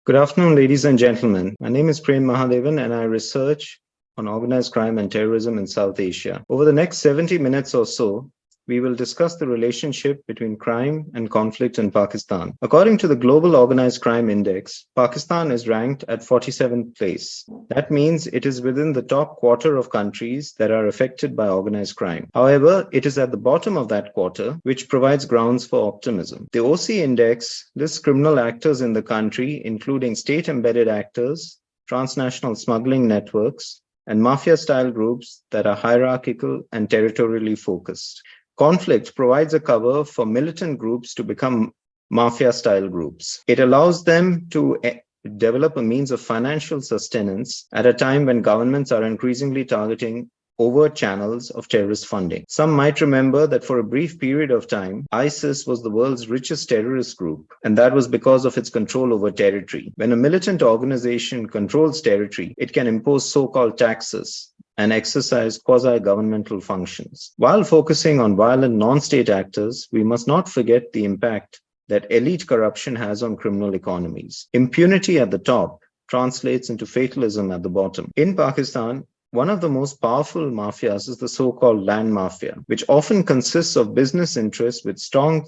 Good afternoon, ladies and gentlemen. My name is Prem Mahadevan, and I research on organized crime and terrorism in South Asia. Over the next 70 minutes or so, we will discuss the relationship between crime and conflict in Pakistan. According to the Global Organized Crime Index, Pakistan is ranked at 47th place. That means it is within the top quarter of countries that are affected by organized crime. However, it is at the bottom of that quarter, which provides grounds for optimism. The OC Index lists criminal actors in the country, including state-embedded actors, transnational smuggling networks, and mafia-style groups that are hierarchical and territorially focused. Conflict provides a cover for militant groups to become mafia-style groups. It allows them to develop a means of financial sustenance at a time when governments are increasingly targeting overt channels of terrorist funding. Some might remember that for a brief period of time, ISIS was the world's richest terrorist group, and that was because of its control over territory. When a militant organization controls territory, it can impose so-called taxes and exercise quasi-governmental functions. While focusing on violent non-state actors, we must not forget the impact that elite corruption has on criminal economies. Impunity at the top translates into fatalism at the bottom. In Pakistan, one of the most powerful mafias is the so-called land mafia, which often consists of business interests with strong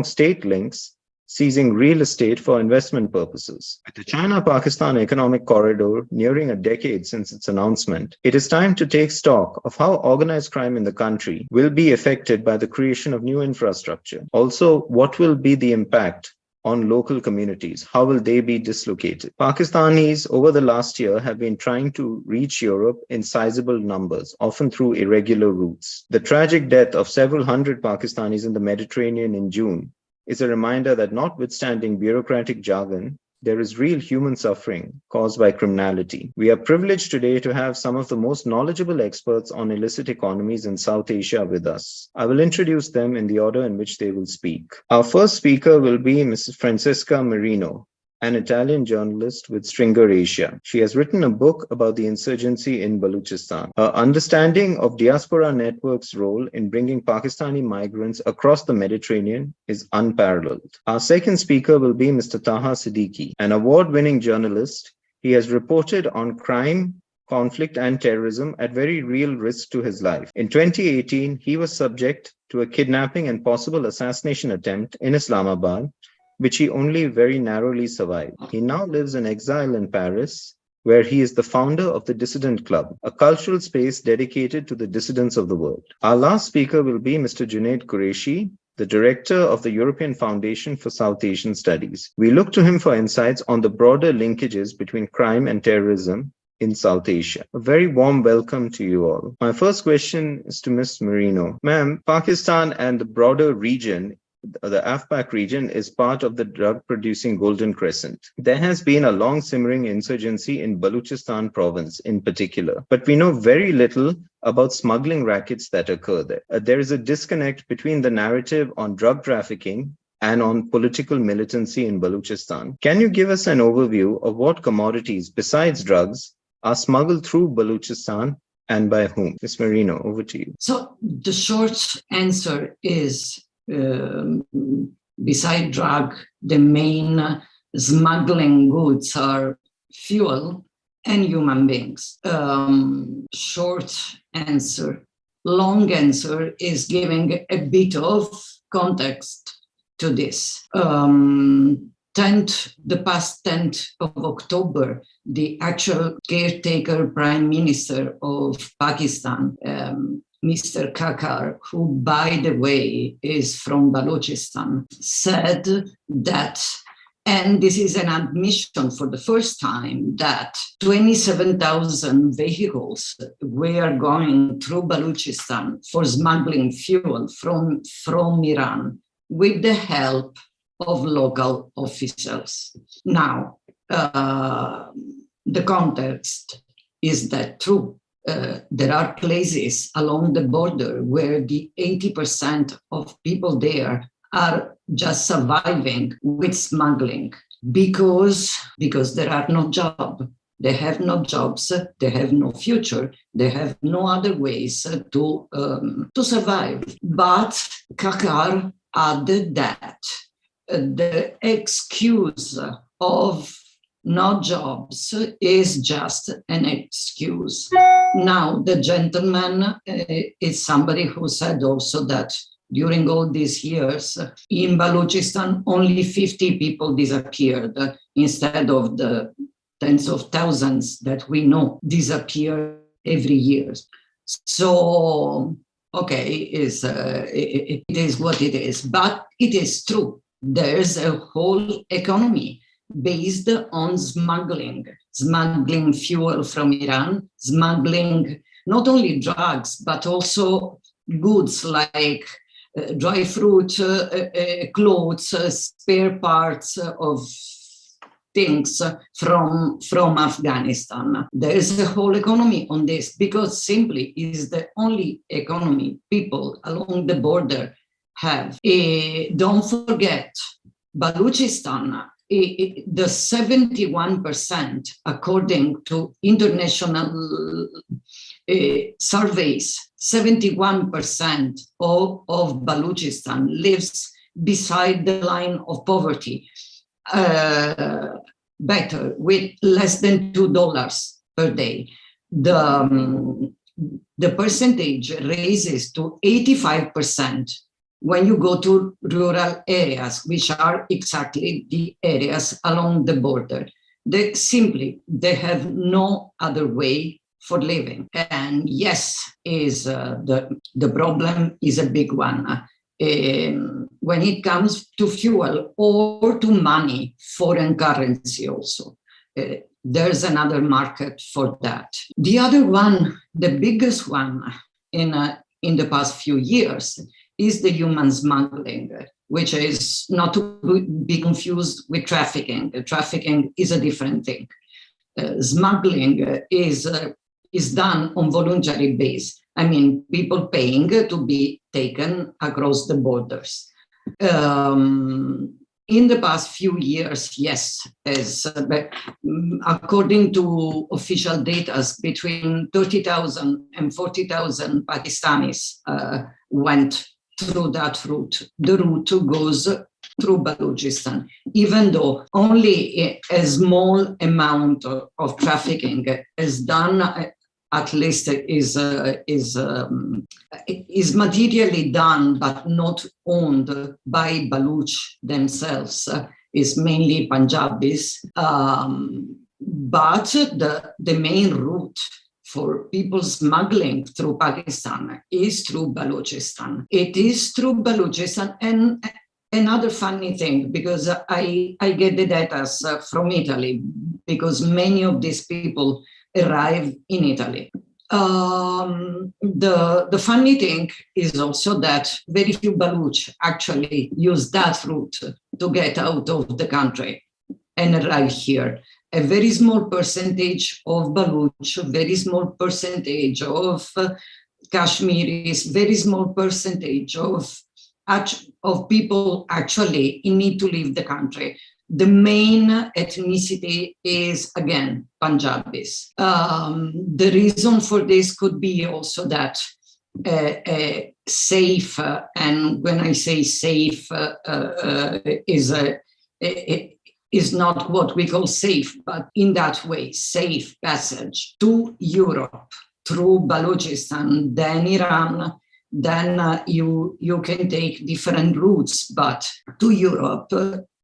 state links, seizing real estate for investment purposes. With the China-Pakistan economic corridor nearing a decade since its announcement, it is time to take stock of how organized crime in the country will be affected by the creation of new infrastructure. Also, what will be the impact on local communities? How will they be dislocated? Pakistanis over the last year have been trying to reach Europe in sizable numbers, often through irregular routes. The tragic death of several hundred Pakistanis in the Mediterranean in June is a reminder that notwithstanding bureaucratic jargon, there is real human suffering caused by criminality. We are privileged today to have some of the most knowledgeable experts on illicit economies in South Asia with us. I will introduce them in the order in which they will speak. Our first speaker will be Mrs. Francesca Marino, an Italian journalist with Stringer Asia. She has written a book about the insurgency in Baluchistan. Her understanding of diaspora networks' role in bringing Pakistani migrants across the Mediterranean is unparalleled. Our second speaker will be Mr. Taha Siddiqui, an award-winning journalist. He has reported on crime, conflict, and terrorism at very real risk to his life. In 2018, he was subject to a kidnapping and possible assassination attempt in Islamabad, which he only very narrowly survived. He now lives in exile in Paris, where he is the founder of the Dissident Club, a cultural space dedicated to the dissidents of the world. Our last speaker will be Mr. Junaid Qureshi, the director of the European Foundation for South Asian Studies. We look to him for insights on the broader linkages between crime and terrorism in South Asia. A very warm welcome to you all. My first question is to Ms. Marino. Ma'am, Pakistan and the broader region, the AFPAC region, is part of the drug-producing Golden Crescent. There has been a long simmering insurgency in Baluchistan province in particular, but we know very little about smuggling rackets that occur there. There is a disconnect between the narrative on drug trafficking and on political militancy in Baluchistan. Can you give us an overview of what commodities besides drugs are smuggled through Baluchistan and by whom? Ms. Marino, over to you. So the short answer is, beside drug, the main smuggling goods are fuel and human beings. Short answer. Long answer is giving a bit of context to this. The past 10th of October, the actual caretaker prime minister of Pakistan, Mr. Kakar, who, by the way, is from Balochistan, said that, and this is an admission for the first time, that 27,000 vehicles were going through Balochistan for smuggling fuel from Iran with the help of local officials. Now, the context is that true. There are places along the border where the 80% of people there are just surviving with smuggling because there are no jobs. They have no jobs, they have no future, they have no other ways to survive. But Kakar added that the excuse of no jobs is just an excuse. Now, the gentleman is somebody who said also that during all these years, in Balochistan, only 50 people disappeared instead of the tens of thousands that we know disappear every year. So, okay, it is what it is, but it is true. There's a whole economy based on smuggling fuel from Iran, smuggling not only drugs, but also goods like dry fruit, clothes, spare parts of things from Afghanistan. There is a whole economy on this because simply is the only economy people along the border have. Don't forget, Balochistan, the 71%, according to international surveys, 71% of Balochistan lives beside the line of poverty. Better, with less than $2 per day. The percentage raises to 85% when you go to rural areas, which are exactly the areas along the border. They have no other way for living. And yes, the problem is a big one. When it comes to fuel or to money, foreign currency also, there's another market for that. The other one, the biggest one in the past few years, is the human smuggling, which is not to be confused with trafficking. Trafficking is a different thing. Smuggling is done on voluntary basis. I mean, people paying to be taken across the borders. In the past few years, yes, according to official data, between 30,000 and 40,000 Pakistanis went through that route. The route goes through Balochistan, even though only a small amount of trafficking is done. At least is materially done, but not owned by Baloch themselves. Is mainly Punjabis, but the main route for people smuggling through Pakistan is through Balochistan. It is through Balochistan, and another funny thing, because I get the data from Italy, because many of these people arrive in Italy. The funny thing is also that very few Baloch actually use that route to get out of the country and arrive here. A very small percentage of Baloch, very small percentage of Kashmiris, very small percentage of people actually need to leave the country. The main ethnicity is, again, Punjabis. The reason for this could be also that safe, and when I say safe, is not what we call safe, but in that way, safe passage to Europe through Balochistan, then Iran, then you can take different routes, but to Europe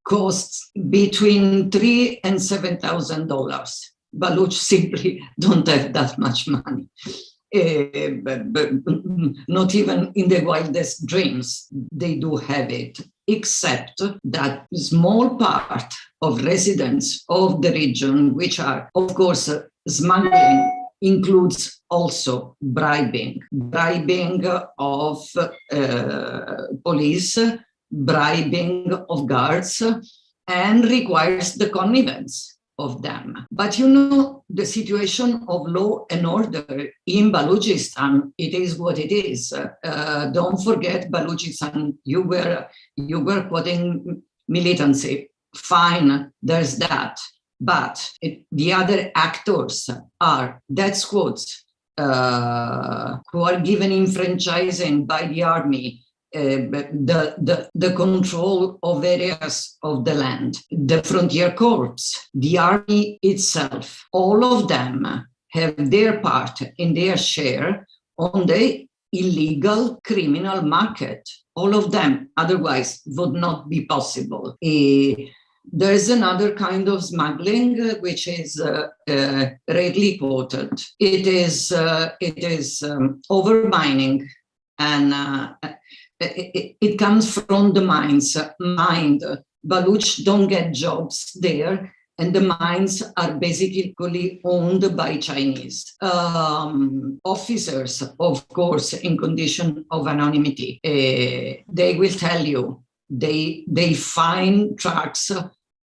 costs between $3,000 and $7,000. Baloch simply don't have that much money. But not even in the wildest dreams they do have it, except that small part of residents of the region, which are, of course, smuggling, includes also bribing of police, bribing of guards, and requires the connivance of them. But you know, the situation of law and order in Balochistan, it is what it is. Don't forget Balochistan, you were quoting militancy. Fine, there's that. But the other actors are death squads who are given enfranchising by the army the control of areas of the land, the frontier corps, the army itself, all of them have their part and their share on the illegal criminal market. All of them, otherwise would not be possible. There's another kind of smuggling which is rarely quoted. It is overmining, and it comes from the mines. Baluch don't get jobs there, and the mines are basically owned by Chinese. Officers, of course, in condition of anonymity, they will tell you they find trucks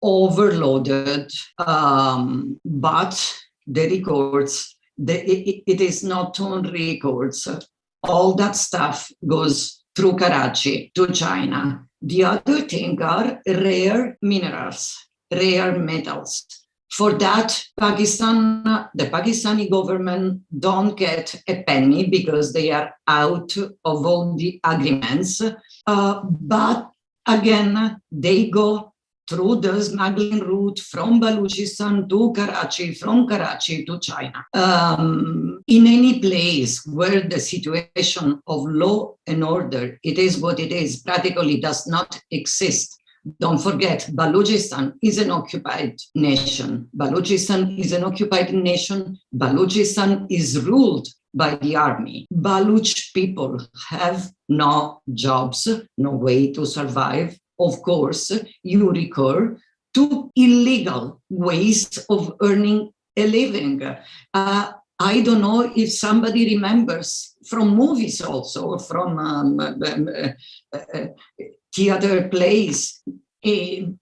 overloaded, but the records, it is not on records. All that stuff goes through Karachi to China. The other thing are rare minerals, rare metals. For that, the Pakistani government don't get a penny because they are out of all the agreements. But again, they go through the smuggling route from Balochistan to Karachi, from Karachi to China. In any place where the situation of law and order, it is what it is, practically does not exist. Don't forget, Balochistan is an occupied nation. Balochistan is an occupied nation. Balochistan is ruled by the army. Baluch people have no jobs, no way to survive. Of course, you recur to illegal ways of earning a living. I don't know if somebody remembers from movies also, or from theater plays.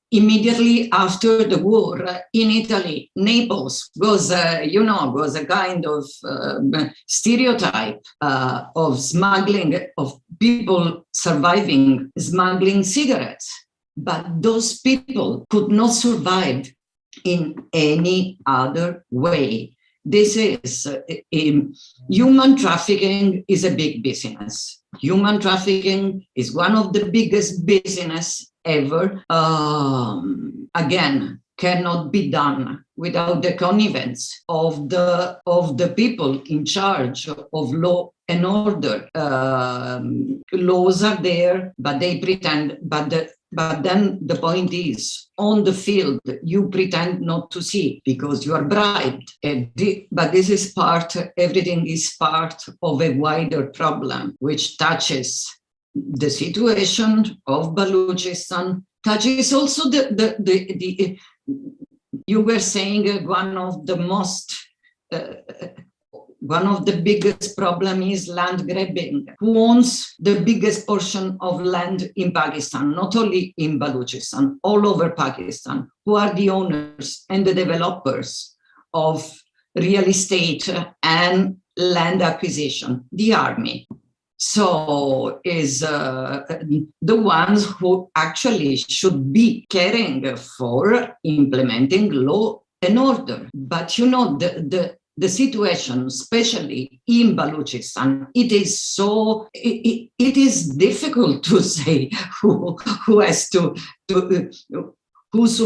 Immediately after the war in Italy, Naples was a kind of stereotype of smuggling, of people surviving smuggling cigarettes. But those people could not survive in any other way. This is human trafficking is a big business. Human trafficking is one of the biggest business ever. Again, cannot be done without the connivance of the people in charge of law and order. Laws are there, but they pretend. But then the point is, on the field, you pretend not to see because you are bribed. But this is everything is part of a wider problem, which touches the situation of Balochistan, touches also the you were saying one of the biggest problem is land grabbing. Who owns the biggest portion of land in Pakistan, not only in Balochistan, all over Pakistan? Who are the owners and the developers of real estate and land acquisition? The army. So is the ones who actually should be caring for implementing law and order. But the situation, especially in Balochistan, it is difficult to say who has to who's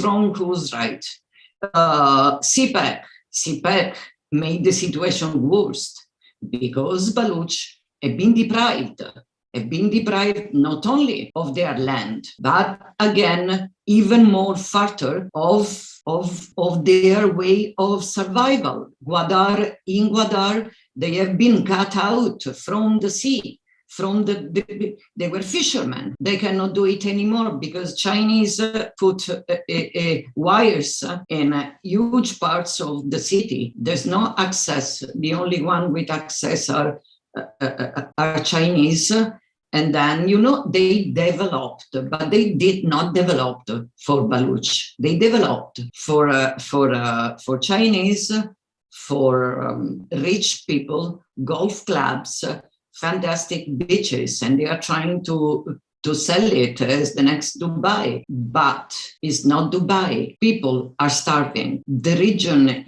wrong, who's right. CPAC made the situation worse because Baluch have been deprived not only of their land, but again, even more further of their way of survival. In Gwadar, they have been cut out from the sea. They were fishermen. They cannot do it anymore because Chinese put wires in huge parts of the city. There's no access. The only one with access are Chinese. And then, they developed, but they did not develop for Baluch. They developed for Chinese, for rich people, golf clubs, fantastic beaches, and they are trying to sell it as the next Dubai. But it's not Dubai. People are starving. The region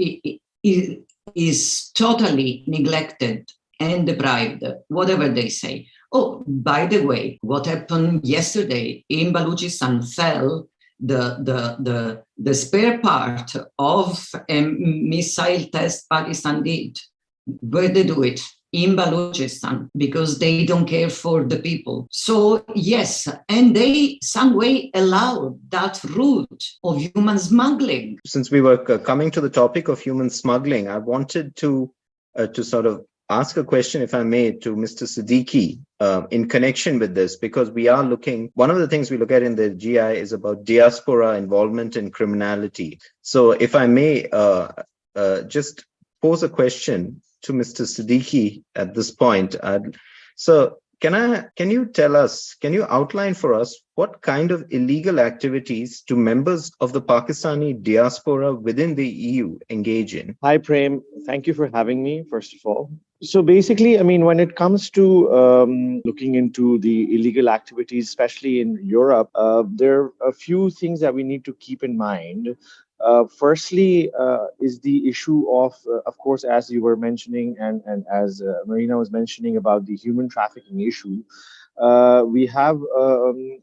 is totally neglected and deprived, whatever they say. Oh, by the way, what happened yesterday in Balochistan fell the spare part of a missile test Pakistan did. Where they do it? In Balochistan, because they don't care for the people. So yes, and they some way allow that route of human smuggling. Since we were coming to the topic of human smuggling, I wanted to sort of ask a question, if I may, to Mr. Siddiqui in connection with this, because we are looking, one of the things we look at in the GI is about diaspora involvement in criminality. So if I may just pose a question to Mr. Siddiqui at this point. So can you tell us, can you outline for us what kind of illegal activities do members of the Pakistani diaspora within the EU engage in? Hi, Prem. Thank you for having me, first of all. So basically, I mean, when it comes to looking into the illegal activities, especially in Europe, there are a few things that we need to keep in mind. Firstly, is the issue of course, as you were mentioning, and as Marina was mentioning about the human trafficking issue. We have,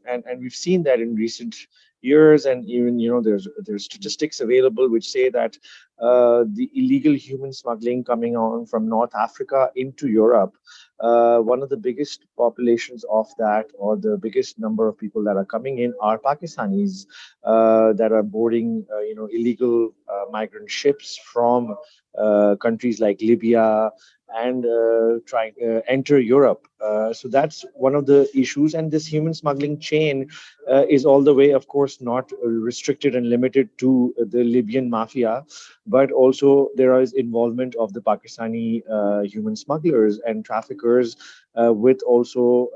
and we've seen that in recent years, and even there's statistics available which say that the illegal human smuggling coming on from North Africa into Europe, one of the biggest populations of that, or the biggest number of people that are coming in, are Pakistanis that are boarding illegal migrant ships from countries like Libya, and trying to enter Europe. So that's one of the issues. And this human smuggling chain is all the way, of course, not restricted and limited to the Libyan mafia, but also there is involvement of the Pakistani human smugglers and traffickers, with also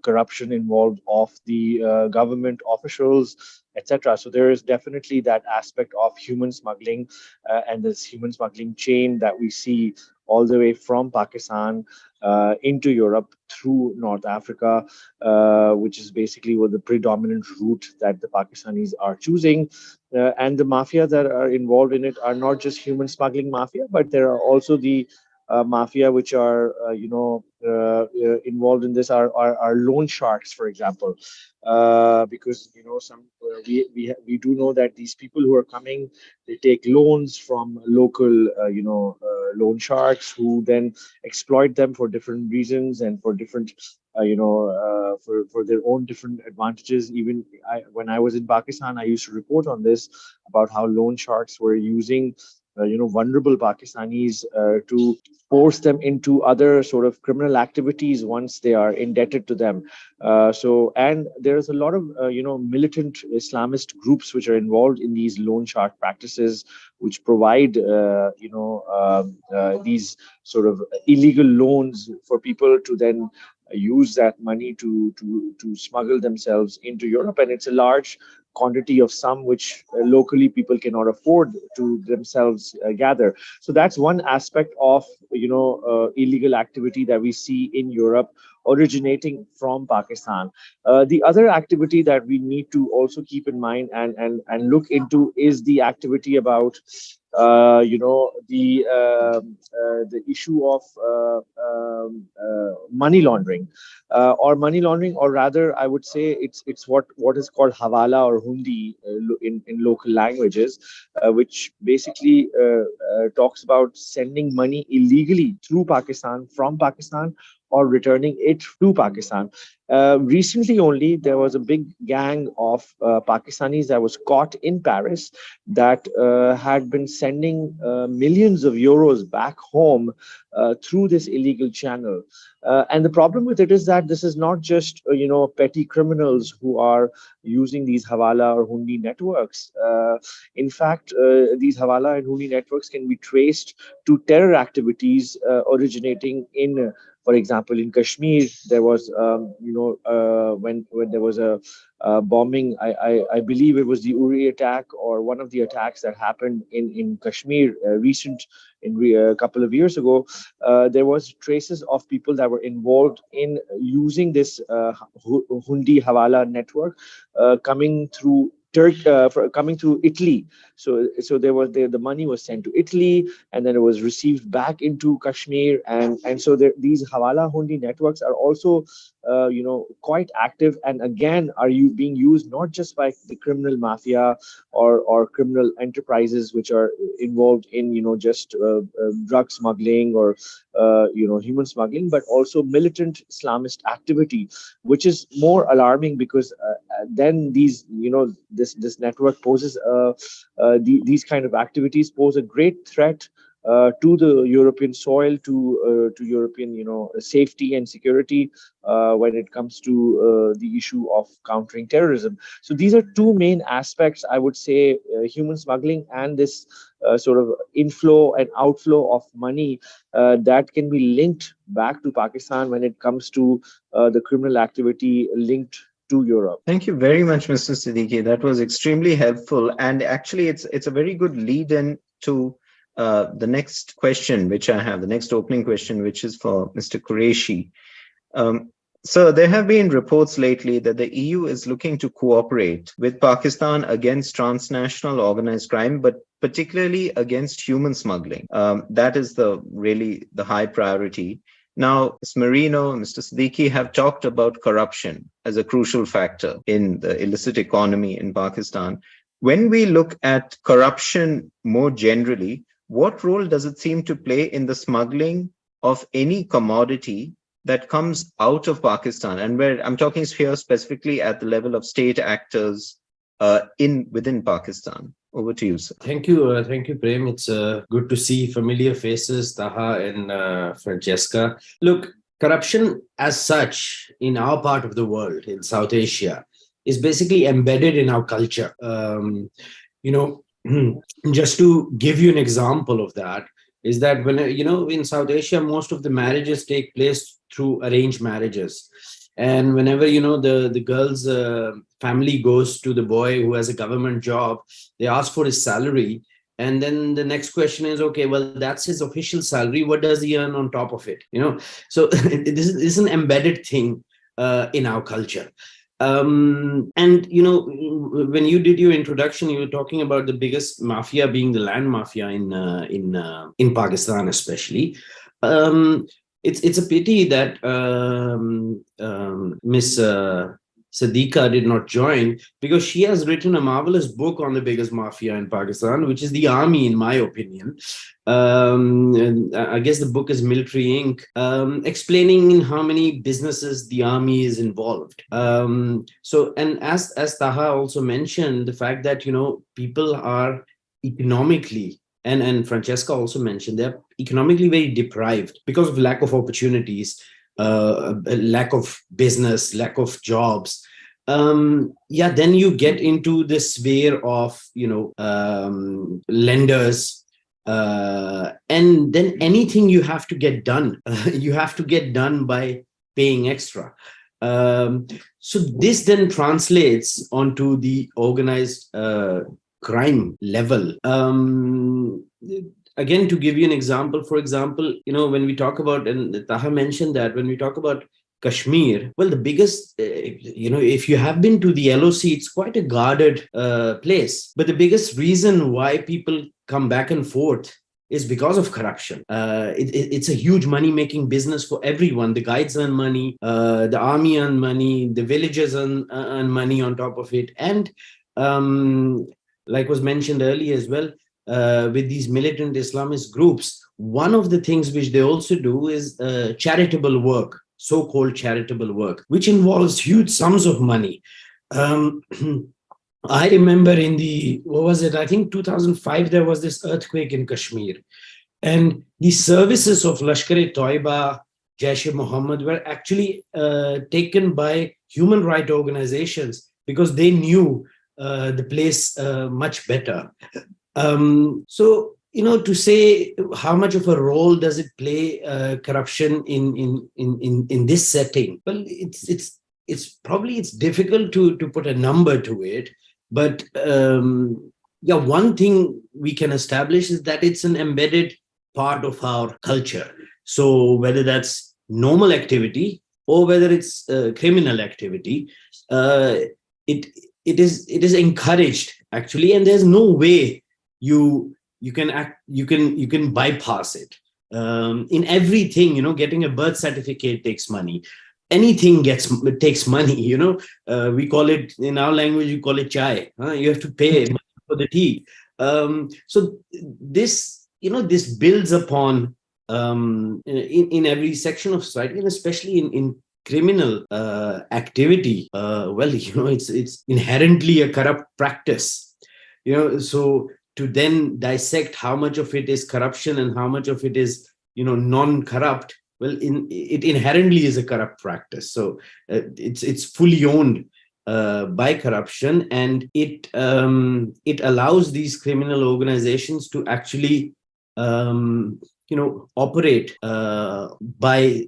corruption involved of the government officials, etc. So there is definitely that aspect of human smuggling, and this human smuggling chain that we see all the way from Pakistan into Europe through North Africa, which is basically what the predominant route that the Pakistanis are choosing. And the mafia that are involved in it are not just human smuggling mafia, but there are also the mafia which are involved in this are loan sharks, for example, because some we do know that these people who are coming, they take loans from local loan sharks, who then exploit them for different reasons and for different for their own different advantages. Even when I was in Pakistan, I used to report on this, about how loan sharks were using vulnerable Pakistanis to force them into other sort of criminal activities once they are indebted to them. And there's a lot of militant Islamist groups which are involved in these loan shark practices, which provide these sort of illegal loans for people to then use that money to smuggle themselves into Europe. And it's a large quantity of some which locally people cannot afford to themselves gather. So that's one aspect of illegal activity that we see in Europe, originating from Pakistan. The other activity that we need to also keep in mind and look into is the activity about the issue of money laundering, or rather, I would say it's what is called hawala or hundi in local languages, which basically talks about sending money illegally through Pakistan, from Pakistan, or returning it to Pakistan. Recently only, there was a big gang of Pakistanis that was caught in Paris, that had been sending millions of euros back home through this illegal channel. And the problem with it is that this is not just petty criminals who are using these hawala or hundi networks. In fact, these hawala and hundi networks can be traced to terror activities originating in, for example, in Kashmir. There was, when there was a bombing, I believe it was the Uri attack, or one of the attacks that happened in Kashmir, a couple of years ago. There was traces of people that were involved in using this Hundi Hawala network, coming through for coming to Italy. So the money was sent to Italy, and then it was received back into Kashmir, and so these Hawala Hundi networks are also quite active, and again are being used not just by the criminal mafia or criminal enterprises which are involved in just drug smuggling or human smuggling, but also militant Islamist activity, which is more alarming because then this network poses these kind of activities pose a great threat to the European soil, to European safety and security when it comes to the issue of countering terrorism. So these are two main aspects, I would say, human smuggling and this sort of inflow and outflow of money that can be linked back to Pakistan when it comes to the criminal activity linked to Europe. Thank you very much, Mr. Siddiqui. That was extremely helpful. And actually, it's a very good lead-in to the next question, which I have, the next opening question, which is for Mr. Qureshi. So there have been reports lately that the EU is looking to cooperate with Pakistan against transnational organized crime, but particularly against human smuggling. That is really the high priority. Now, Ms. Marino and Mr. Siddiqui have talked about corruption as a crucial factor in the illicit economy in Pakistan. When we look at corruption more generally, what role does it seem to play in the smuggling of any commodity that comes out of Pakistan? And where I'm talking here specifically at the level of state actors within Pakistan. Over to you, sir. Thank you, Prem. It's good to see familiar faces, Taha and Francesca. Look, corruption as such in our part of the world, in South Asia, is basically embedded in our culture. Just to give you an example of that, is that when in South Asia, most of the marriages take place through arranged marriages. And whenever, the girl's family goes to the boy who has a government job, they ask for his salary. And then the next question is, okay, well, that's his official salary. What does he earn on top of it? So this is an embedded thing in our culture. And, when you did your introduction, you were talking about the biggest mafia being the land mafia in Pakistan, especially. It's a pity that Miss Siddiqa did not join, because she has written a marvelous book on the biggest mafia in Pakistan, which is the army, in my opinion. And I guess the book is Military Inc., explaining in how many businesses the army is involved. So, and as Taha also mentioned, the fact that, people are economically, and Francesca also mentioned, they're economically very deprived because of lack of opportunities, lack of business, lack of jobs. Then you get into this sphere of, lenders, and then anything you have to get done, you have to get done by paying extra. So this then translates onto the organized crime level. Again, to give you an example, for example, when we talk about, and Taha mentioned that, when we talk about Kashmir, well, the biggest, if you have been to the LOC, it's quite a guarded place. But the biggest reason why people come back and forth is because of corruption. It's a huge money-making business for everyone. The guides earn money, the army earn money, the villagers earn money on top of it. And like was mentioned earlier as well, with these militant Islamist groups, one of the things which they also do is charitable work, so-called charitable work, which involves huge sums of money. I remember in I think 2005, there was this earthquake in Kashmir. And the services of Lashkar-e-Toiba, Jaish-e-Mohammed were actually taken by human rights organizations because they knew the place much better. So, to say how much of a role does it play corruption in this setting? Well, it's difficult to put a number to it, but one thing we can establish is that it's an embedded part of our culture. So whether that's normal activity or whether it's criminal activity, it is encouraged actually, and there's no way you can bypass it. In everything, getting a birth certificate takes money. Anything takes money. We call it, in our language, you call it chai. You have to pay money for the tea. So this builds upon in every section of society, and especially in criminal activity. It's inherently a corrupt practice. So to then dissect how much of it is corruption and how much of it is non-corrupt, it inherently is a corrupt practice. So it's fully owned by corruption, and it allows these criminal organizations to actually operate by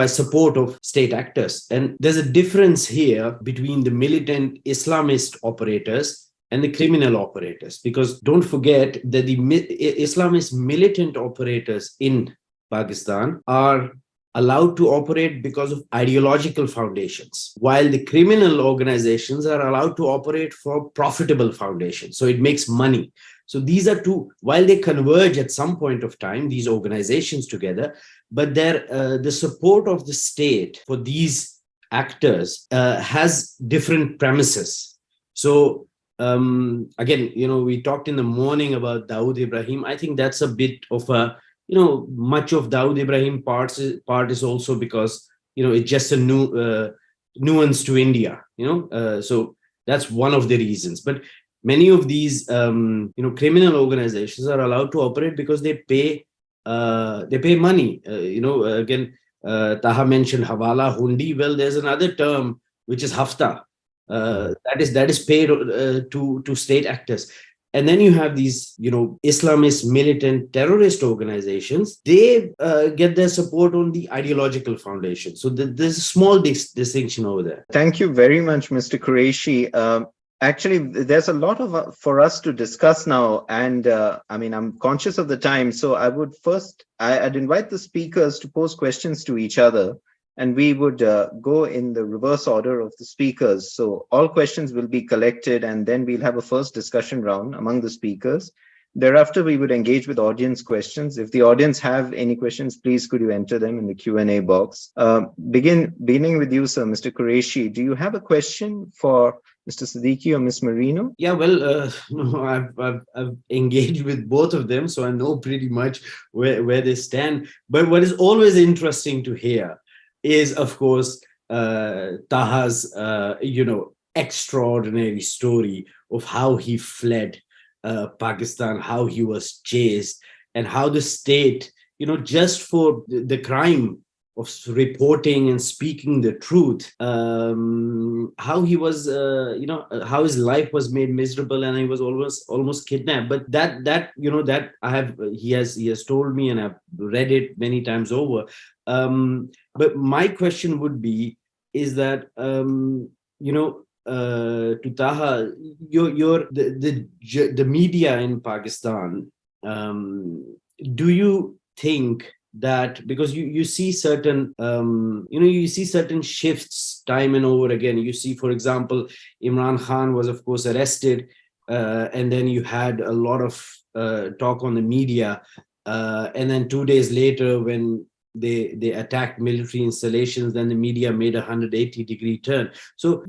support of state actors. And there's a difference here between the militant Islamist operators and the criminal operators, because don't forget that the Islamist militant operators in Pakistan are allowed to operate because of ideological foundations, while the criminal organizations are allowed to operate for profitable foundations. So it makes money. So these are two, while they converge at some point of time, these organizations together, but the support of the state for these actors has different premises. So again, we talked in the morning about Dawood Ibrahim. I think that's a bit of a, much of Dawood Ibrahim part is also because, it's just a new nuance to India, so that's one of the reasons. But many of these, criminal organizations are allowed to operate because they pay money. Again, Taha mentioned Hawala, Hundi. Well, there's another term which is Hafta. That is paid to state actors. And then you have these, Islamist militant terrorist organizations. They get their support on the ideological foundation. So there's a small distinction over there. Thank you very much, Mr. Qureshi. Actually, there's a lot of for us to discuss now, and I'm conscious of the time, so I'd invite the speakers to pose questions to each other, and we would go in the reverse order of the speakers. So all questions will be collected, and then we'll have a first discussion round among the speakers. Thereafter, we would engage with audience questions. If the audience have any questions, please could you enter them in the Q&A box. Beginning with you, sir, Mr. Qureshi, do you have a question for Mr. Siddiqui or Ms. Marino? Yeah, well, I've engaged with both of them, so I know pretty much where they stand. But what is always interesting to hear is, of course, Taha's, extraordinary story of how he fled Pakistan, how he was chased, and how the state, just for the crime of reporting and speaking the truth, how he was, how his life was made miserable, and he was almost kidnapped. But that he has told me, and I've read it many times over. But my question would be, is that to Taha, the media in Pakistan, do you think that, because you see certain you see certain shifts time and over again? You see, for example, Imran Khan was of course arrested, and then you had a lot of talk on the media, and then 2 days later when they attacked military installations, then the media made a 180-degree turn. So,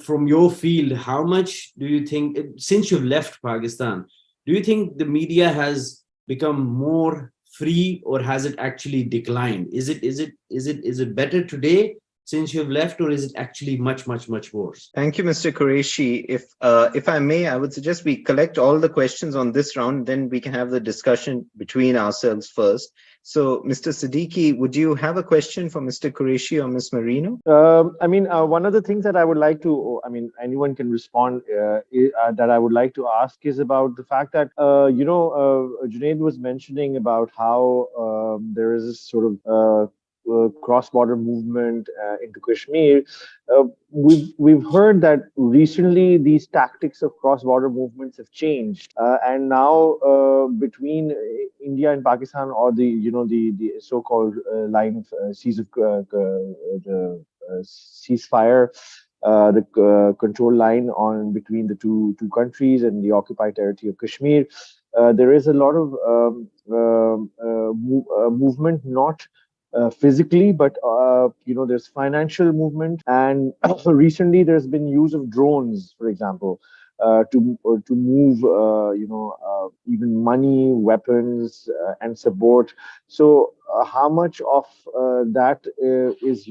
from your field, how much do you think, since you've left Pakistan, do you think the media has become more free, or has it actually declined? Is it better today since you've left, or is it actually much worse? Thank you, Mr. Qureshi. If I may, I would suggest we collect all the questions on this round, then we can have the discussion between ourselves first. So, Mr. Siddiqui, would you have a question for Mr. Qureshi or Ms. Marino? One of the things that I would like to, anyone can respond, that I would like to ask is about the fact that, Junaid was mentioning about how there is this sort of cross-border movement into Kashmir. We've heard that recently these tactics of cross-border movements have changed, and now between India and Pakistan, or the so-called line of ceasefire, the control line on between the two countries and the occupied territory of Kashmir. There is a lot of movement, not physically, but there's financial movement, and recently there's been use of drones, for example, to move even money, weapons, and support. So how much of that is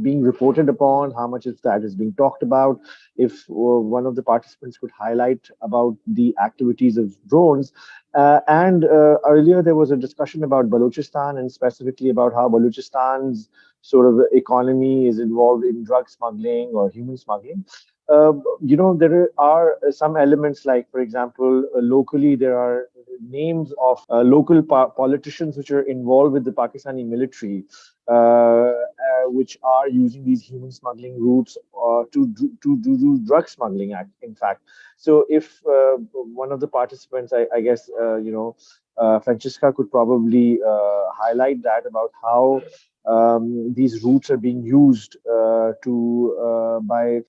being reported upon? How much is that is being talked about? If one of the participants could highlight about the activities of drones. And earlier there was a discussion about Balochistan, and specifically about how Balochistan's sort of economy is involved in drug smuggling or human smuggling. There are some elements, like, for example, locally there are names of local politicians which are involved with the Pakistani military, which are using these human smuggling routes to do drug smuggling, in fact. So if one of the participants, I guess, Francesca could probably highlight that, about how these routes are being used by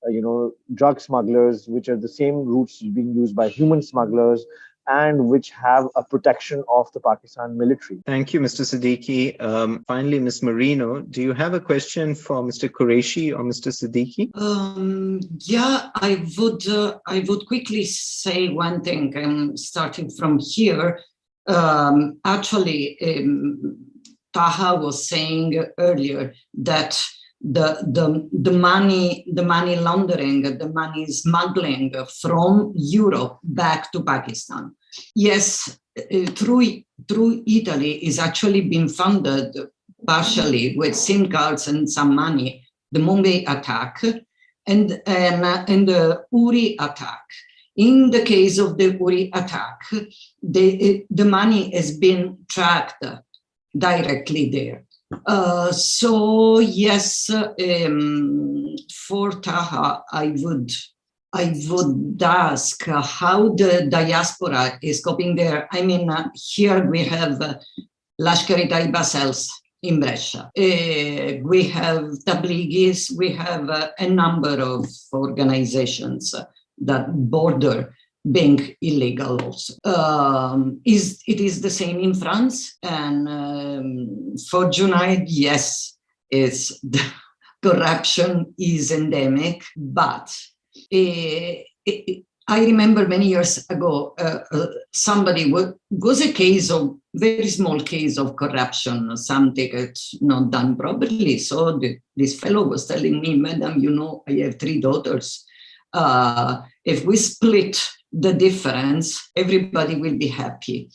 drug smugglers, which are the same routes being used by human smugglers, and which have a protection of the Pakistan military. Thank you, Mr. Siddiqui. Finally, Ms. Marino, do you have a question for Mr. Qureshi or Mr. Siddiqui? Yeah, I would quickly say one thing. Starting from here, actually, Taha was saying earlier that the money laundering, the money smuggling from Europe back to Pakistan. Yes, through Italy is actually being funded partially with SIM cards and some money, the Mumbai attack and the Uri attack. In the case of the Uri attack, the money has been tracked directly there. So yes, for Taha, I would ask how the diaspora is coping there. I mean, here we have Lashkar-e-Taiba cells in Brescia. We have Tabligis, we have a number of organizations that border being illegal also. It is the same in France, and for Junaid, yes, the corruption is endemic, but I remember many years ago, somebody was a case of very small case of corruption, some tickets not done properly. So this fellow was telling me, "Madam, I have 3 daughters. If we split the difference, everybody will be happy."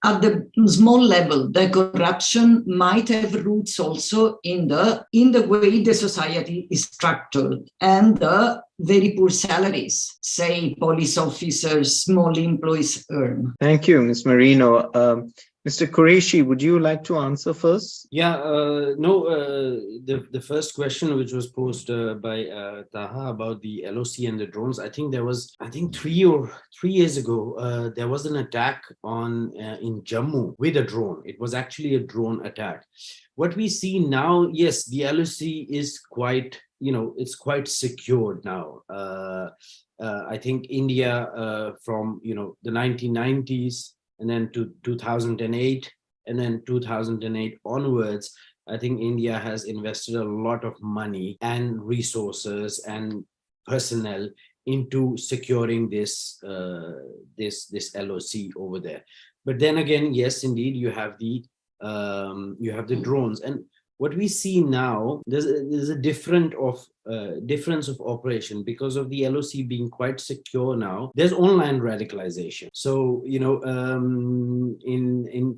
At the small level, the corruption might have roots also in the way the society is structured and the very poor salaries, say, police officers, small employees earn. Thank you, Ms. Marino. Mr. Qureshi, would you like to answer first? Yeah, the first question which was posed by Taha about the LOC and the drones, I think 3 years ago, there was an attack in Jammu with a drone. It was actually a drone attack. What we see now, yes, the LOC is quite, it's quite secured now. I think India from, the 1990s, and then to 2008, and then 2008 onwards, I think India has invested a lot of money and resources and personnel into securing this LOC over there. But then again, yes, indeed, you have the drones, and what we see now, there's a difference of operation because of the LOC being quite secure now. There's online radicalization. So,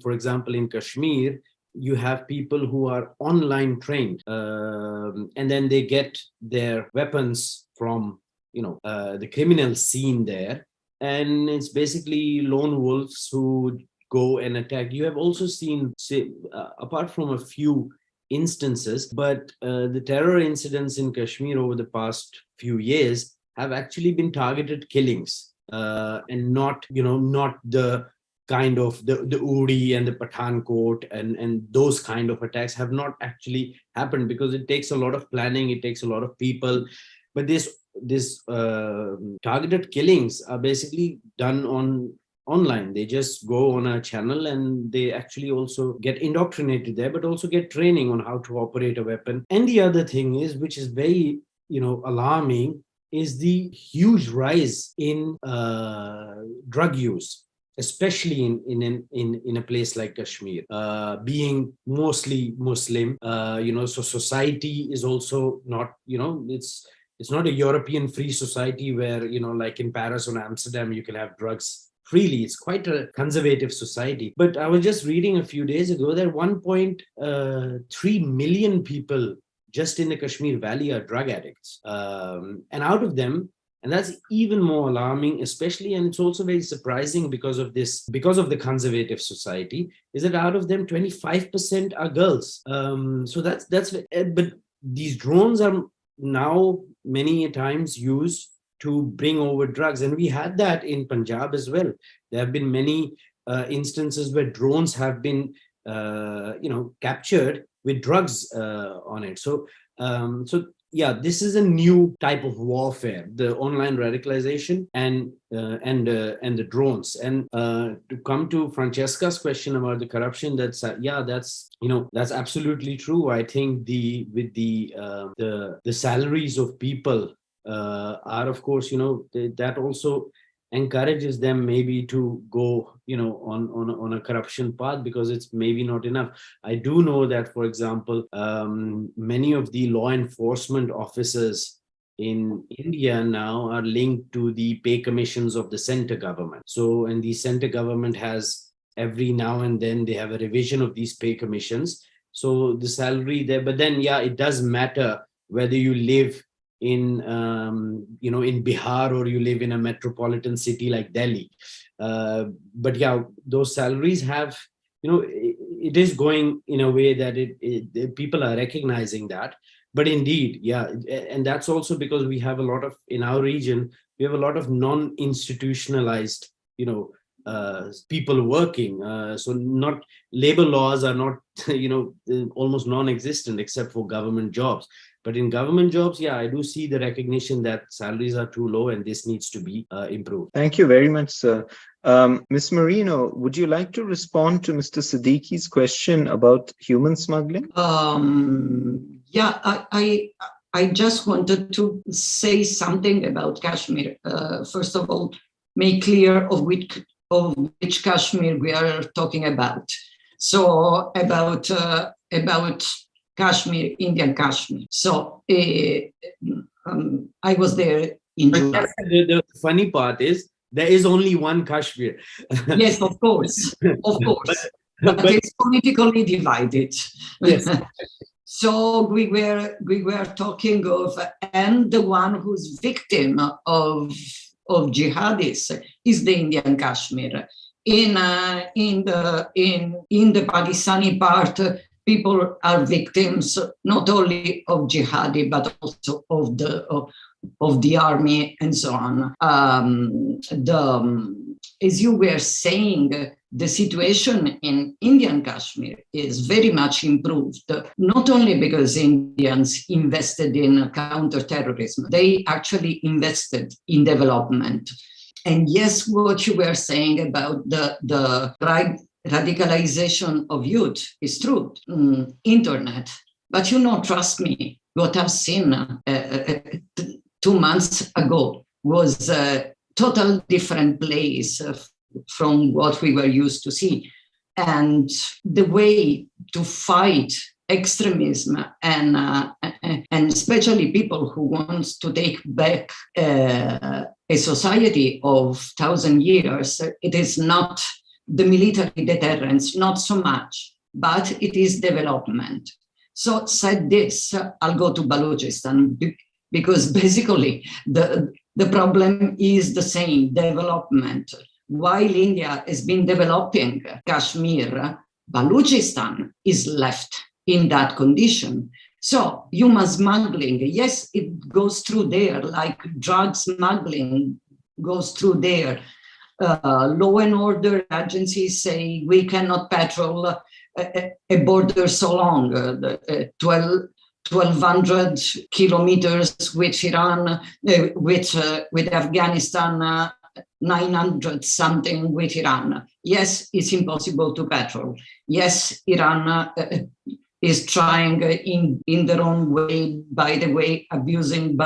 for example, in Kashmir, you have people who are online trained, and then they get their weapons from, the criminal scene there. And it's basically lone wolves who go and attack. You have also seen, apart from a few instances, but the terror incidents in Kashmir over the past few years have actually been targeted killings, and not the kind of the Uri and the Pathankot and those kind of attacks have not actually happened, because it takes a lot of planning, it takes a lot of people. But this targeted killings are basically done online. They just go on a channel and they actually also get indoctrinated there, but also get training on how to operate a weapon. And the other thing is, which is very, alarming, is the huge rise in drug use, especially in a place like Kashmir, being mostly Muslim. So society is also not, it's not a European free society where, like in Paris or Amsterdam, you can have drugs freely. It's quite a conservative society. But I was just reading a few days ago that 1.3 million people just in the Kashmir Valley are drug addicts. And out of them, and that's even more alarming, especially, and it's also very surprising because of the conservative society, is that out of them, 25% are girls. So that's, but these drones are now many times used to bring over drugs. And we had that in Punjab as well. There have been many instances where drones have been, captured with drugs on it. So yeah, this is a new type of warfare, the online radicalization and the drones. And to come to Francesca's question about the corruption, that's absolutely true. I think with the salaries of people are, of course, that also encourages them maybe to go, on a corruption path, because it's maybe not enough. I do know that, for example, many of the law enforcement officers in India now are linked to the pay commissions of the center government. So, and the center government has, every now and then, they have a revision of these pay commissions. So the salary there, but then, yeah, it does matter whether you live in in Bihar or you live in a metropolitan city like Delhi. But yeah, those salaries have, it is going in a way that people are recognizing that. But indeed, yeah, and that's also because we have a lot of, in our region, we have a lot of non-institutionalized, people working. So not, labor laws are not, almost non-existent except for government jobs. But in government jobs, yeah, I do see the recognition that salaries are too low and this needs to be improved. Thank you very much, sir. Ms. Marino, would you like to respond to Mr. Siddiqui's question about human smuggling? Yeah, I just wanted to say something about Kashmir. First of all, make clear of which Kashmir we are talking about. So about Kashmir, Indian Kashmir. So I was there in July. The funny part is there is only one Kashmir. Yes, of course, but it's politically divided. Yes. So we were talking of, and the one who's victim of jihadists is the Indian Kashmir. In the Pakistani part, people are victims not only of jihadi but also of the army and so on. As you were saying, the situation in Indian Kashmir is very much improved, not only because Indians invested in counterterrorism, they actually invested in development. And yes, what you were saying about the radicalization of youth is true, internet. But trust me, what I've seen 2 months ago was a total different place from what we were used to see. And the way to fight extremism and especially people who want to take back a society of 1,000 years, it is not the military deterrence, not so much, but it is development. So said this, I'll go to Balochistan, because basically the problem is the same, development. While India has been developing Kashmir, Balochistan is left in that condition. So human smuggling, yes, it goes through there, like drug smuggling goes through there. law and order agencies say we cannot patrol a border so long, 1,200 kilometers with Iran, with Afghanistan, 900 something with Iran. Yes, it's impossible to patrol. Yes, Iran is trying in their own way, by the way, abusing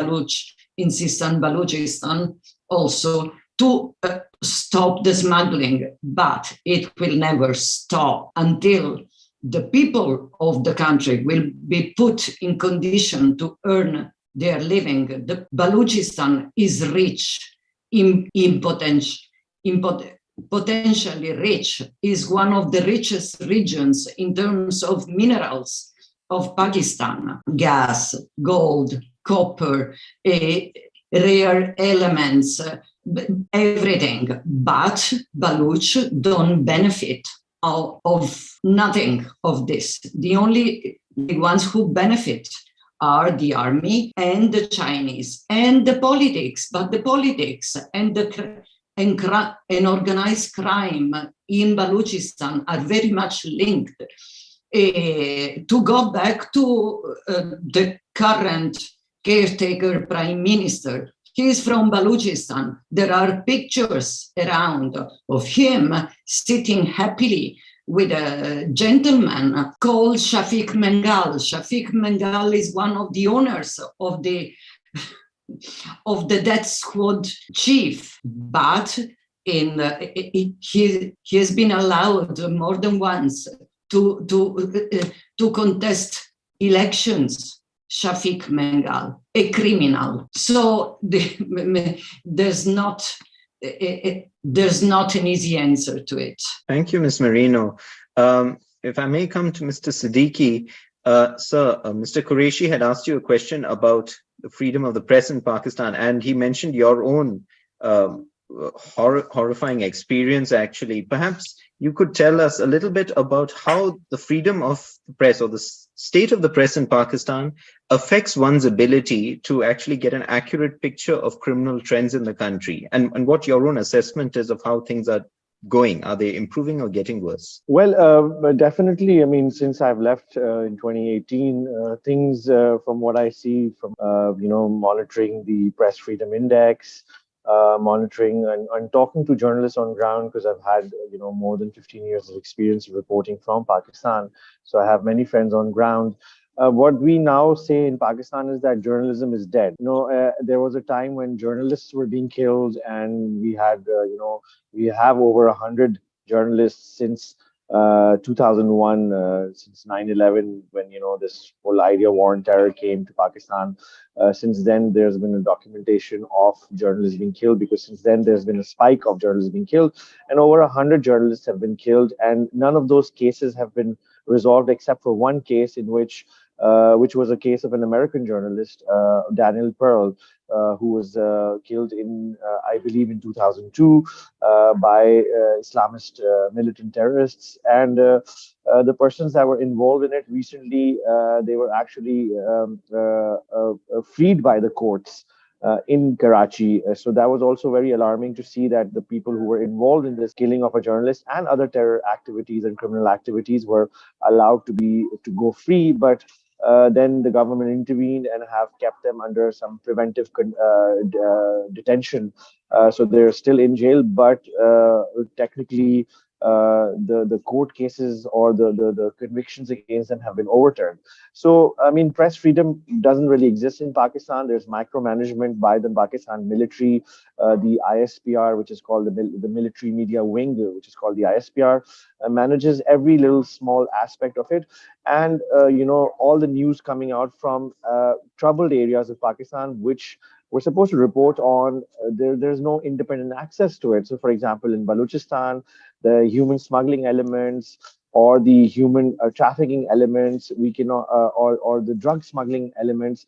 insistent Balochistan also to stop the smuggling, but it will never stop until the people of the country will be put in condition to earn their living. The Balochistan is rich, potentially rich, is one of the richest regions in terms of minerals of Pakistan: gas, gold, copper, rare elements, everything. But Baloch don't benefit of nothing of this. The only ones who benefit are the army and the Chinese and the politics. But the politics and organized crime in Balochistan are very much linked. To go back to the current caretaker prime minister, he is from Balochistan. There are pictures around of him sitting happily with a gentleman called Shafiq Mengal. Shafiq Mengal is one of the owners of the death squad chief, but he has been allowed more than once to contest elections. Shafiq Mengal, a criminal. So there's not an easy answer to it. Thank you, Ms. Marino. If I may come to Mr. Siddiqui, sir, Mr. Qureshi had asked you a question about the freedom of the press in Pakistan, and he mentioned your own horrifying experience, actually. Perhaps you could tell us a little bit about how the freedom of the press or the state of the press in Pakistan affects one's ability to actually get an accurate picture of criminal trends in the country, and what your own assessment is of how things are going. Are they improving or getting worse? Well, definitely. I mean, since I've left in 2018, things from what I see from, monitoring the Press Freedom Index, monitoring and talking to journalists on ground, because I've had, more than 15 years of experience reporting from Pakistan. So I have many friends on ground. What we now say in Pakistan is that journalism is dead. There was a time when journalists were being killed, and we had, we have over 100 journalists since 2001, since 9/11, when this whole idea of war on terror came to Pakistan. Since then, there's been a documentation of journalists being killed, because since then there's been a spike of journalists being killed, and over 100 journalists have been killed, and none of those cases have been resolved except for one case in which was a case of an American journalist, Daniel Pearl, who was killed in, I believe, in 2002 by Islamist militant terrorists. And the persons that were involved in it recently, they were actually freed by the courts in Karachi. So that was also very alarming to see that the people who were involved in this killing of a journalist and other terror activities and criminal activities were allowed to go free, but then the government intervened and have kept them under some preventive detention. So they're still in jail, but technically the court cases or the convictions against them have been overturned. So, I mean, press freedom doesn't really exist in Pakistan. There's micromanagement by the Pakistan military, the ISPR, which is called the military media wing, which is called the ISPR, manages every little small aspect of it. And, all the news coming out from troubled areas of Pakistan, which we're supposed to report on, there's no independent access to it. So, for example, in Balochistan, the human smuggling elements or the human trafficking elements, we cannot, or the drug smuggling elements,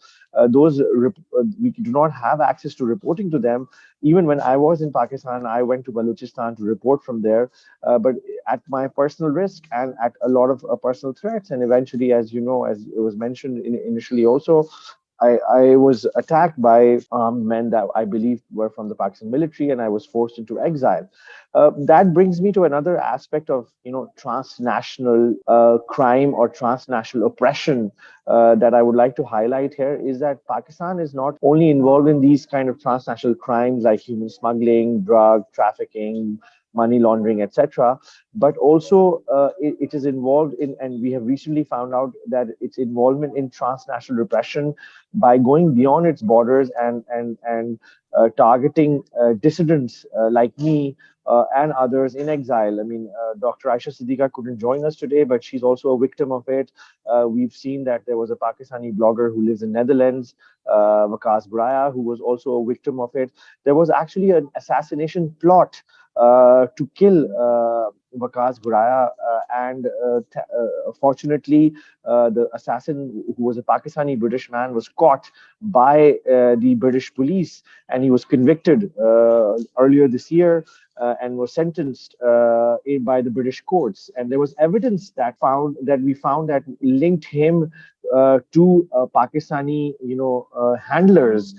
we do not have access to reporting to them. Even when I was in Pakistan, I went to Balochistan to report from there, but at my personal risk and at a lot of personal threats. And eventually, as you know, as it was mentioned initially also, I was attacked by armed men that I believe were from the Pakistan military, and I was forced into exile. That brings me to another aspect of transnational crime or transnational oppression that I would like to highlight here is that Pakistan is not only involved in these kind of transnational crimes like human smuggling, drug trafficking, money laundering, etc. But also it is involved in, and we have recently found out that its involvement in transnational repression by going beyond its borders and targeting dissidents like me and others in exile. I mean, Dr. Ayesha Siddiqa couldn't join us today, but she's also a victim of it. We've seen that there was a Pakistani blogger who lives in Netherlands, Waqas Buraya, who was also a victim of it. There was actually an assassination plot to kill Waqas Buraya, and fortunately, the assassin, who was a Pakistani British man, was caught by the British police, and he was convicted earlier this year and was sentenced by the British courts. And there was evidence that we found that linked him to Pakistani, handlers.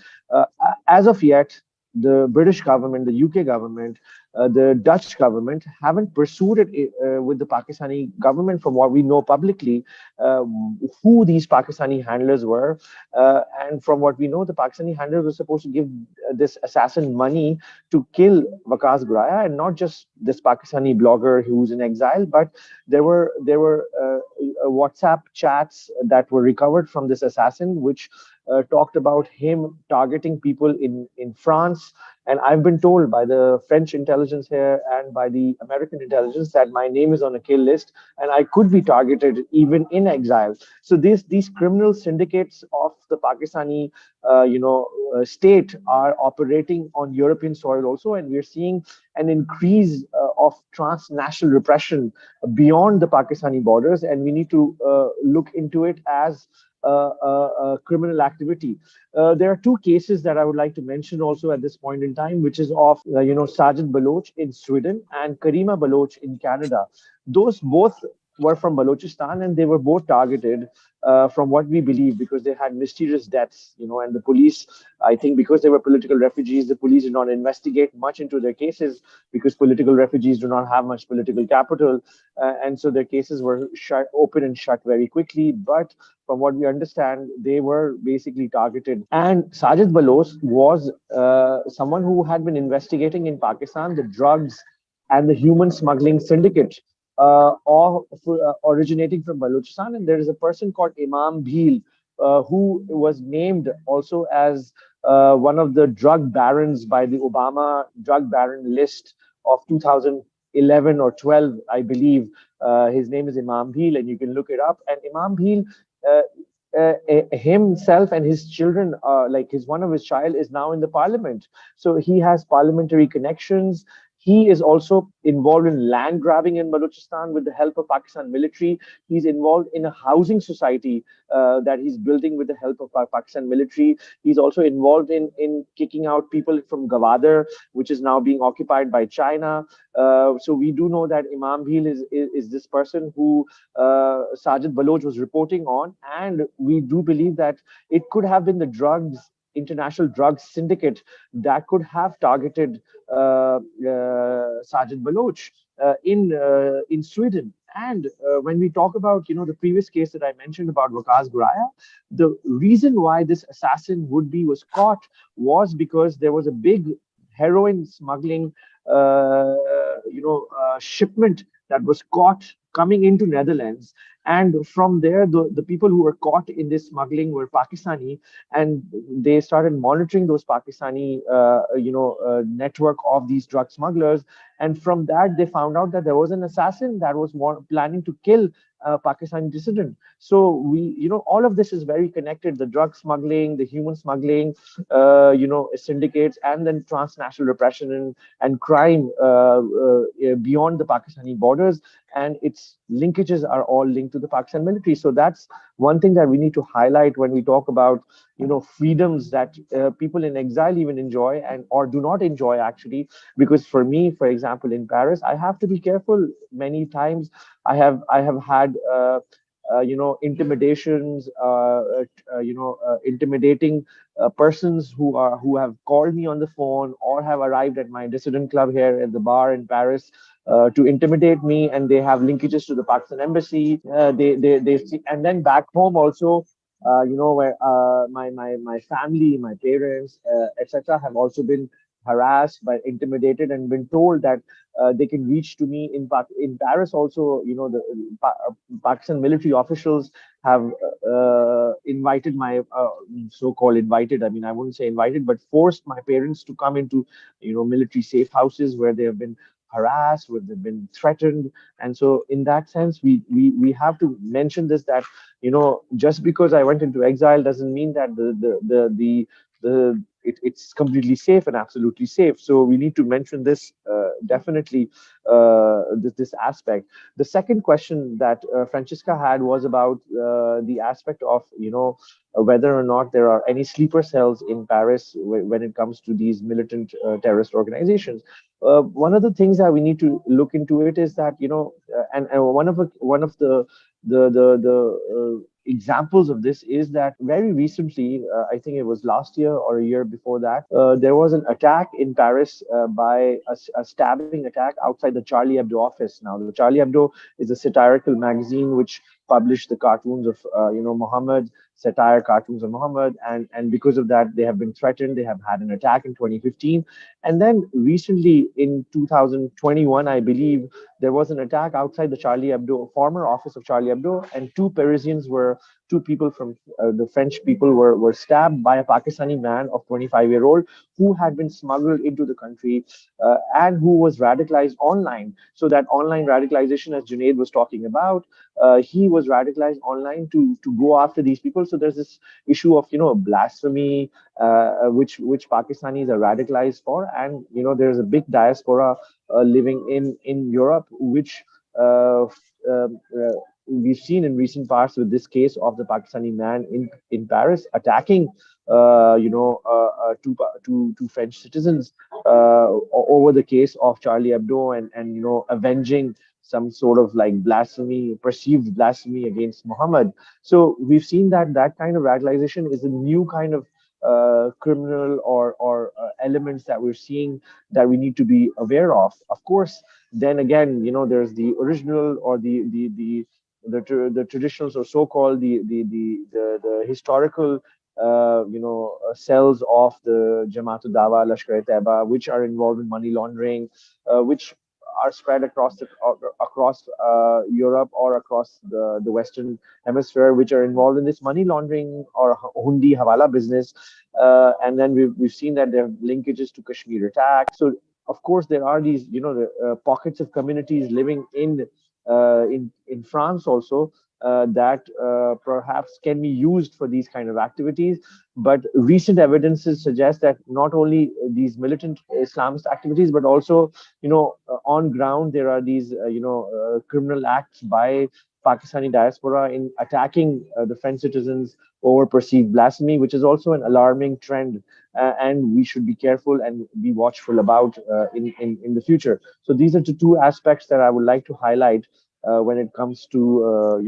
As of yet, the British government, the UK government, the Dutch government haven't pursued it with the Pakistani government, from what we know publicly, who these Pakistani handlers were. And from what we know, the Pakistani handlers were supposed to give this assassin money to kill Waqas Buraya, and not just this Pakistani blogger who's in exile, but there were WhatsApp chats that were recovered from this assassin, which talked about him targeting people in France. And I've been told by the French intelligence here and by the American intelligence that my name is on a kill list and I could be targeted even in exile. So these criminal syndicates of the Pakistani state are operating on European soil also, and we're seeing an increase of transnational repression beyond the Pakistani borders, and we need to look into it as criminal activity. There are two cases that I would like to mention also at this point in time, which is of Sajid Baloch in Sweden and Karima Baloch in Canada. Those both were from Balochistan, and they were both targeted from what we believe, because they had mysterious deaths, and the police, I think because they were political refugees, the police did not investigate much into their cases, because political refugees do not have much political capital, and so their cases were open and shut very quickly. But from what we understand, they were basically targeted. And Sajid Baloch was someone who had been investigating in Pakistan the drugs and the human smuggling syndicate originating from Balochistan. And there is a person called Imam Bhil, who was named also as one of the drug barons by the Obama drug baron list of 2011 or 12, I believe. His name is Imam Bhil, and you can look it up. And Imam Bhil himself and his children, one of his child is now in the parliament. So he has parliamentary connections. He is also involved in land grabbing in Balochistan with the help of Pakistan military. He's involved in a housing society that he's building with the help of Pakistan military. He's also involved in kicking out people from Gwadar, which is now being occupied by China. So we do know that Imam Bhil is this person who Sajid Baloch was reporting on, and we do believe that it could have been the international drug syndicate that could have targeted Sajid Baloch in Sweden. And when we talk about the previous case that I mentioned about Waqas Buraya, the reason why this assassin was caught was because there was a big heroin smuggling shipment that was caught coming into Netherlands. And from there, the people who were caught in this smuggling were Pakistani, and they started monitoring those Pakistani, network of these drug smugglers. And from that, they found out that there was an assassin that was planning to kill a Pakistani dissident. So all of this is very connected: the drug smuggling, the human smuggling, syndicates, and then transnational repression and crime beyond the Pakistani borders. And its linkages are all linked to the Pakistan military. So that's one thing that we need to highlight when we talk about freedoms that people in exile even enjoy or do not enjoy, actually. Because for me, for example, in Paris, I have to be careful. Many times I have had intimidations, intimidating persons who have called me on the phone or have arrived at my dissident club here at the bar in Paris to intimidate me, and they have linkages to the Pakistan embassy. They see, and then back home also, where my family, my parents, etc., have also been harassed, by intimidated, and been told that they can reach to me in Paris. Also, the Pakistan military officials have invited my so-called invited. I mean, I wouldn't say invited, but forced my parents to come into military safe houses where they have been harassed, where they've been threatened. And so in that sense, we have to mention this, that just because I went into exile doesn't mean that it's completely safe and absolutely safe. So we need to mention this definitely, this aspect. The second question that Francesca had was about the aspect of whether or not there are any sleeper cells in Paris when it comes to these militant terrorist organizations. One of the things that we need to look into it is that and one of the examples of this is that very recently, I think it was last year or a year before that, there was an attack in Paris by a stabbing attack outside the Charlie Hebdo office. Now, the Charlie Hebdo is a satirical magazine which published the cartoons of Muhammad, satire cartoons of Muhammad, and because of that they have been threatened. They have had an attack in 2015, and then recently in 2021, I believe, there was an attack outside the Charlie Hebdo former office of Charlie Hebdo, and two people from the French people were stabbed by a Pakistani man of 25-year-old who had been smuggled into the country and who was radicalized online. So that online radicalization, as Junaid was talking about, he was radicalized online to go after these people. So there's this issue of blasphemy, which Pakistanis are radicalized for, and there's a big diaspora living in Europe, which we've seen in recent past with this case of the Pakistani man in Paris attacking two French citizens over the case of Charlie Hebdo, and avenging some sort of like blasphemy, perceived blasphemy against Muhammad. So we've seen that kind of radicalization is a new kind of criminal or elements that we're seeing that we need to be aware of. Of course, then again, there's the original or the traditionals, or so-called the historical cells of the Jamaat Dawa, Lashkar-e-Taiba, which are involved in money laundering, which are spread across Europe or across the Western Hemisphere, which are involved in this money laundering or hundi hawala business, and then we've seen that there are linkages to Kashmir attack. So of course there are these pockets of communities living in France also, that perhaps can be used for these kind of activities. But recent evidences suggest that not only these militant Islamist activities, but also, on ground, there are these, criminal acts by Pakistani diaspora in attacking the French citizens over perceived blasphemy, which is also an alarming trend. And we should be careful and be watchful about in the future. So these are the two aspects that I would like to highlight when it comes to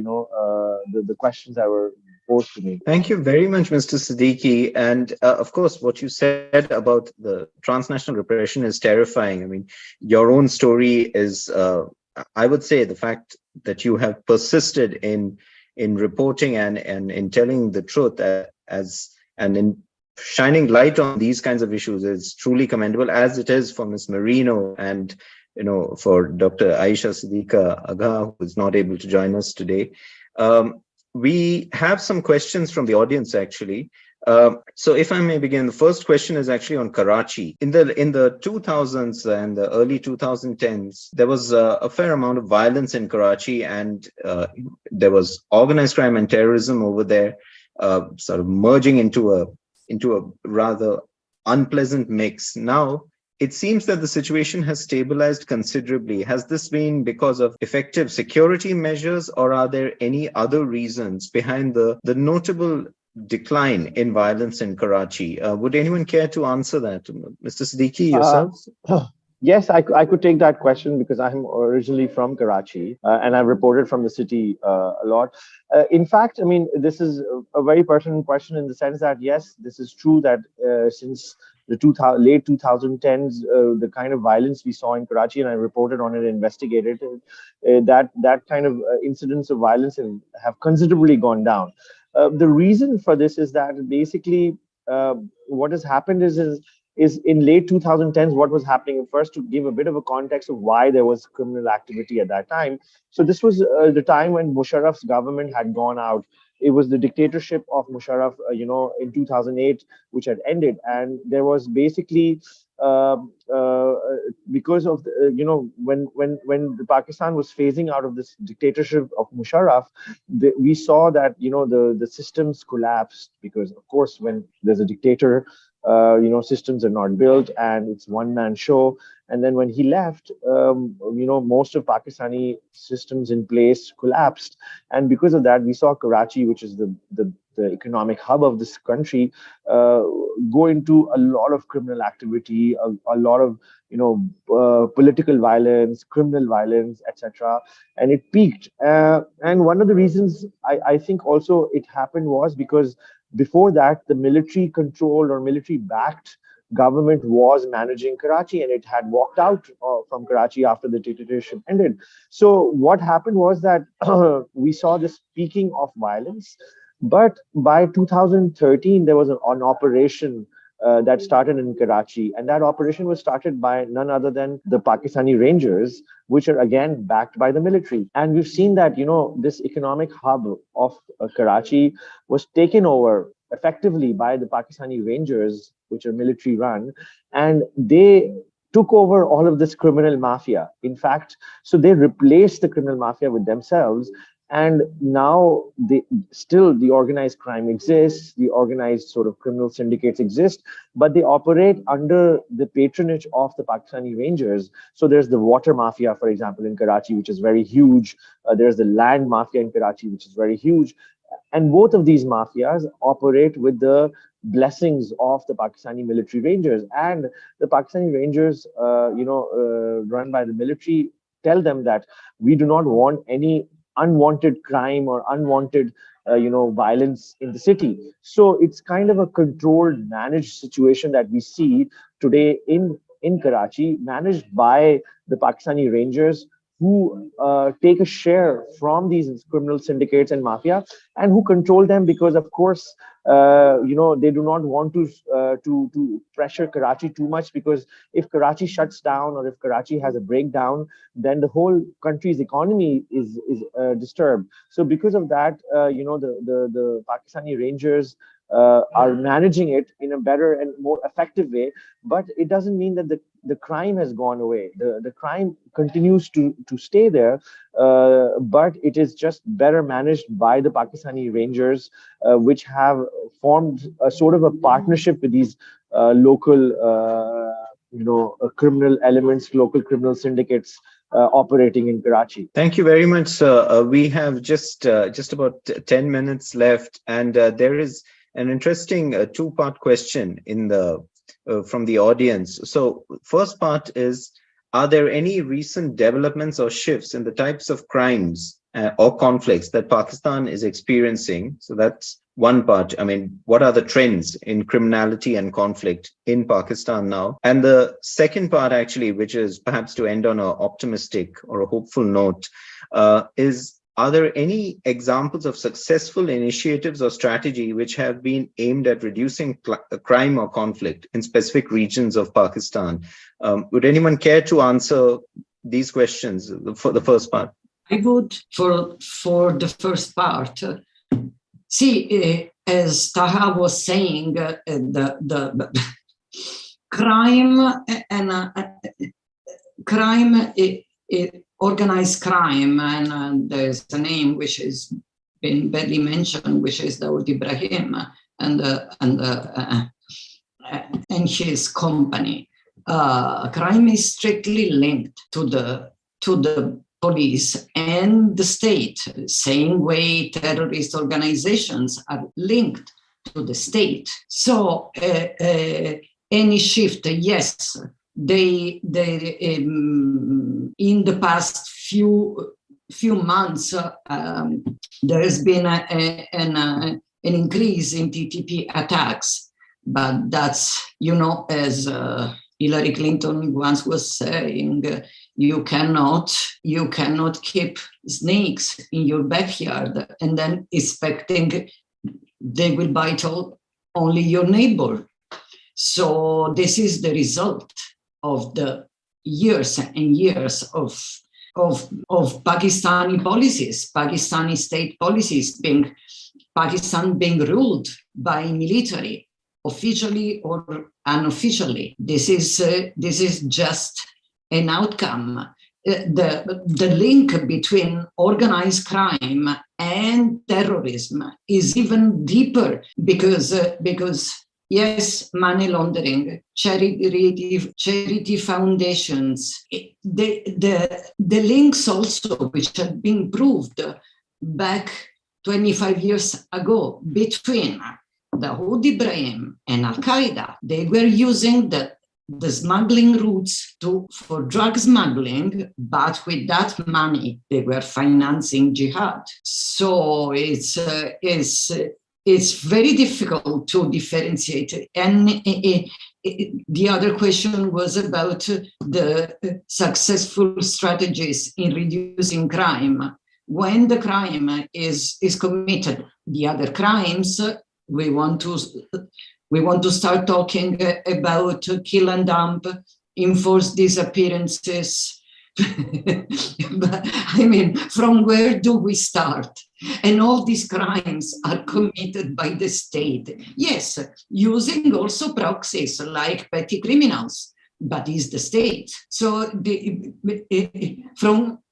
the questions that were posed to me. Thank you very much, Mr. Siddiqui. And of course, what you said about the transnational repression is terrifying. I mean, your own story is, I would say, the fact that you have persisted in reporting and in telling the truth and in shining light on these kinds of issues is truly commendable, as it is for Ms. Marino and for Dr. Ayesha Siddiqa Agha, who is not able to join us today. We have some questions from the audience, actually. So if I may begin, the first question is actually on Karachi. In the 2000s and the early 2010s, there was a fair amount of violence in Karachi, and there was organized crime and terrorism over there, sort of merging into a rather unpleasant mix. Now, it seems that the situation has stabilized considerably. Has this been because of effective security measures, or are there any other reasons behind the notable decline in violence in Karachi? Would anyone care to answer that? Mr. Siddiqui, yourself? Yes, I could take that question because I'm originally from Karachi and I've reported from the city a lot. In fact, I mean, this is a very pertinent question in the sense that, yes, this is true that since the late 2010s, the kind of violence we saw in Karachi, and I reported on it, investigated, that kind of incidents of violence have considerably gone down. The reason for this is that basically what has happened is in late 2010s, what was happening. First, to give a bit of a context of why there was criminal activity at that time. So this was the time when Musharraf's government had gone out. It was the dictatorship of Musharraf, in 2008, which had ended. And there was basically, because of, when the Pakistan was phasing out of this dictatorship of Musharraf, we saw that, the systems collapsed because, of course, when there's a dictator, systems are not built and it's one-man show. And then when he left, most of Pakistani systems in place collapsed. And because of that, we saw Karachi, which is the economic hub of this country, go into a lot of criminal activity, a lot of, political violence, criminal violence, etc. And it peaked. And one of the reasons I think also it happened was because before that, the military controlled or military backed government was managing Karachi, and it had walked out from Karachi after the dictatorship ended. So what happened was that we saw this peaking of violence. But by 2013, there was an operation that started in Karachi, and that operation was started by none other than the Pakistani Rangers, which are again backed by the military. And we've seen that, this economic hub of Karachi was taken over effectively by the Pakistani Rangers, which are military run, and they took over all of this criminal mafia. In fact, so they replaced the criminal mafia with themselves. And now the organized crime exists, the organized sort of criminal syndicates exist, but they operate under the patronage of the Pakistani Rangers. So there's the water mafia, for example, in Karachi, which is very huge. There's the land mafia in Karachi, which is very huge. And both of these mafias operate with the blessings of the Pakistani military Rangers. And the Pakistani Rangers, run by the military, tell them that we do not want any unwanted crime or unwanted violence in the city. So it's kind of a controlled, managed situation that we see today in Karachi, managed by the Pakistani Rangers, who take a share from these criminal syndicates and mafia, and who control them because, of course, they do not want to pressure Karachi too much, because if Karachi shuts down or if Karachi has a breakdown, then the whole country's economy is disturbed. So because of that, the Pakistani Rangers are managing it in a better and more effective way. But it doesn't mean that the crime has gone away. The crime continues to stay there, but it is just better managed by the Pakistani Rangers, which have formed a sort of a partnership with these local criminal elements, local criminal syndicates operating in Karachi. Thank you very much, sir. We have just about 10 minutes left, and there is an interesting two-part question in from the audience. So first part is, are there any recent developments or shifts in the types of crimes or conflicts that Pakistan is experiencing? So that's one part. I mean, what are the trends in criminality and conflict in Pakistan now? And the second part, actually, which is perhaps to end on an optimistic or a hopeful note, is, are there any examples of successful initiatives or strategy which have been aimed at reducing crime or conflict in specific regions of Pakistan? Would anyone care to answer these questions for the first part? I would, for the first part, see, as Taha was saying, the crime and organized crime, and there's a name which has been badly mentioned, which is Dawood Ibrahim and his company. Crime is strictly linked to the police and the state, same way terrorist organizations are linked to the state. So any shift, yes, in the past few months, there has been an increase in TTP attacks, but that's, as Hillary Clinton once was saying, you cannot keep snakes in your backyard and then expecting they will bite only your neighbor. So this is the result of the years and years of Pakistani policies, Pakistani state policies, Pakistan being ruled by military, officially or unofficially. This is just an outcome. The link between organized crime and terrorism is even deeper because yes, money laundering, charity foundations, the links also, which have been proved back 25 years ago between the Houthi Ibrahim and Al-Qaeda. They were using the smuggling routes for drug smuggling, but with that money, they were financing jihad. So it's very difficult to differentiate. And the other question was about the successful strategies in reducing crime. When the crime is committed, the other crimes, we want to start talking about kill and dump, enforced disappearances. But, I mean, from where do we start? And all these crimes are committed by the state. Yes, using also proxies like petty criminals, but is the state. So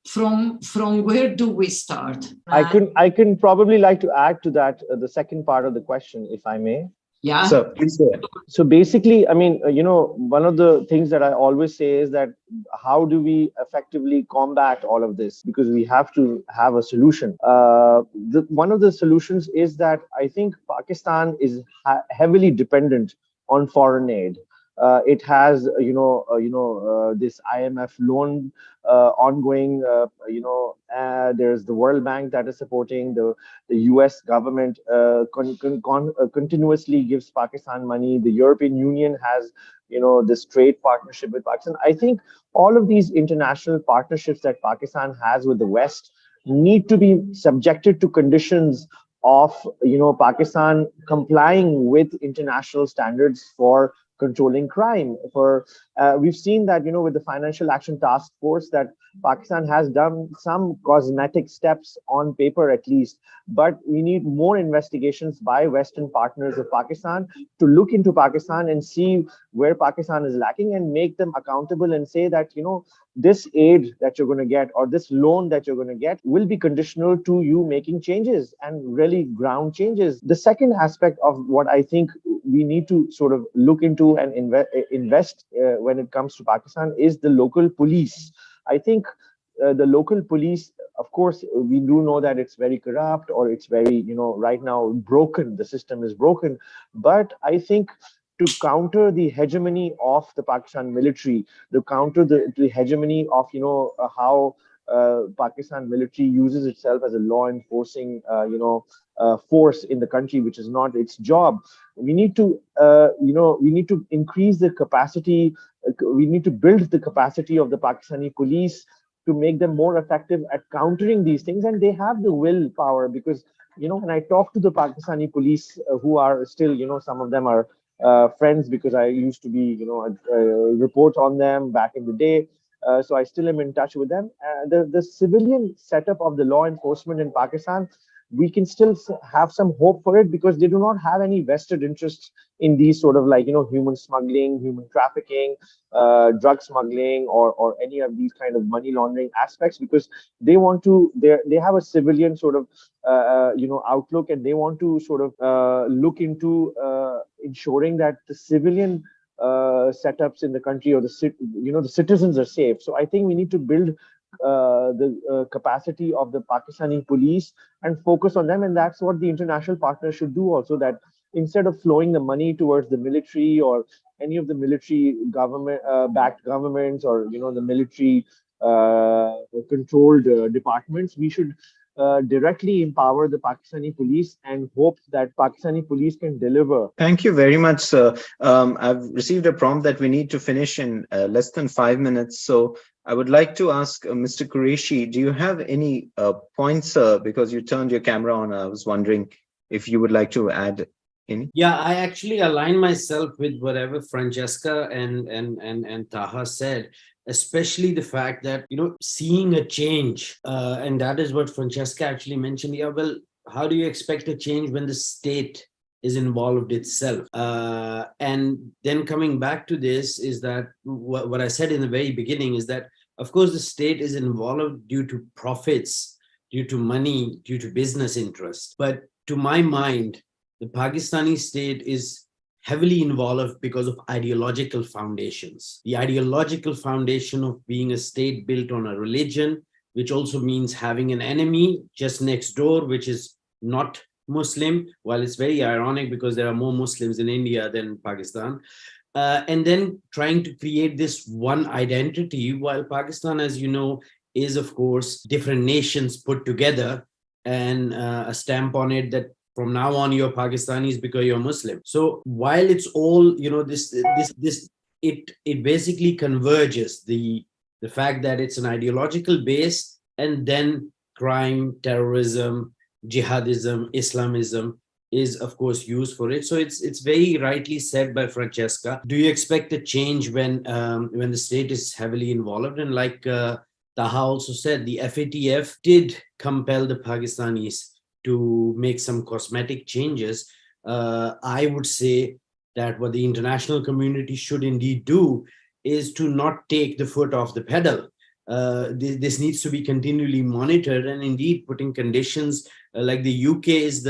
from where do we start? I can probably like to add to that the second part of the question, if I may. Yeah. So please go ahead. So basically, I mean, one of the things that I always say is that how do we effectively combat all of this? Because we have to have a solution. One of the solutions is that I think Pakistan is heavily dependent on foreign aid. It has, this IMF loan ongoing. There's the World Bank that is supporting the US government. Continuously gives Pakistan money. The European Union has, this trade partnership with Pakistan. I think all of these international partnerships that Pakistan has with the West need to be subjected to conditions of, Pakistan complying with international standards for controlling crime. We've seen that, with the Financial Action Task Force, that Pakistan has done some cosmetic steps on paper at least, but we need more investigations by Western partners of Pakistan to look into Pakistan and see where Pakistan is lacking and make them accountable and say that, this aid that you're going to get or this loan that you're going to get will be conditional to you making changes and really ground changes. The second aspect of what I think we need to sort of look into and invest when it comes to Pakistan is the local police. I think the local police, of course, we do know that it's very corrupt or it's very, right now broken. The system is broken. But I think to counter the hegemony of the Pakistan military, to counter the hegemony of, how Pakistan military uses itself as a law enforcing, force in the country, which is not its job. We need to, we need to increase the capacity. We need to build the capacity of the Pakistani police to make them more effective at countering these things. And they have the willpower because, when I talk to the Pakistani police who are still, some of them are friends because I used to be, report on them back in the day. So I still am in touch with them. The civilian setup of the law enforcement in Pakistan, we can still have some hope for it because they do not have any vested interests in these sort of human smuggling, human trafficking, drug smuggling, or any of these kind of money laundering aspects, because they want to, they have a civilian sort of, outlook, and they want to sort of look into ensuring that the civilian setups in the country or the citizens are safe. So I think we need to build the capacity of the Pakistani police and focus on them, and that's what the international partners should do also. That instead of flowing the money towards the military or any of the military government backed governments, or the military controlled departments, we should directly empower the Pakistani police and hope that Pakistani police can deliver. Thank you very much, sir. I've received a prompt that we need to finish in less than 5 minutes. So I would like to ask Mr. Qureshi, do you have any points, sir? Because you turned your camera on, I was wondering if you would like to add any. Yeah, I actually align myself with whatever Francesca and Taha said, especially the fact that, seeing a change, and that is what Francesca actually mentioned. Yeah, well, how do you expect a change when the state is involved itself? And then coming back to this is that what I said in the very beginning is that, of course, the state is involved due to profits, due to money, due to business interests. But to my mind, the Pakistani state is heavily involved because of ideological foundations. The ideological foundation of being a state built on a religion, which also means having an enemy just next door, which is not Muslim, while it's very ironic because there are more Muslims in India than Pakistan. And then trying to create this one identity, while Pakistan, as you know, is, of course, different nations put together and a stamp on it that from now on you're Pakistanis because you're Muslim. So while it's all, it basically converges the fact that it's an ideological base, and then crime, terrorism, jihadism, Islamism is, of course, used for it. So it's very rightly said by Francesca. Do you expect a change when the state is heavily involved? And like Taha also said, the FATF did compel the Pakistanis to make some cosmetic changes. I would say that what the international community should indeed do is to not take the foot off the pedal. This needs to be continually monitored, and indeed putting conditions like the UK is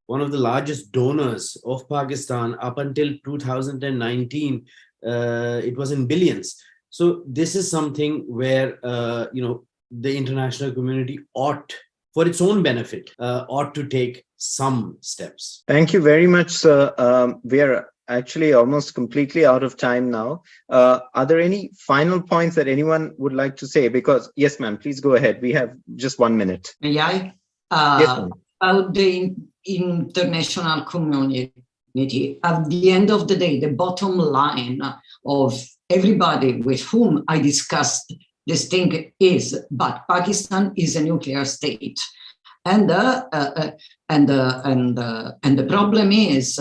one of the largest donors of Pakistan. Up until 2019, it was in billions. So this is something where the international community ought, for its own benefit, ought to take some steps. Thank you very much, sir. We are actually almost completely out of time now. Are there any final points that anyone would like to say? Because, yes, ma'am, please go ahead. We have just 1 minute. May I? Yes, ma'am. About the international community, at the end of the day, the bottom line of everybody with whom I discussed this thing is, but Pakistan is a nuclear state, and the problem is,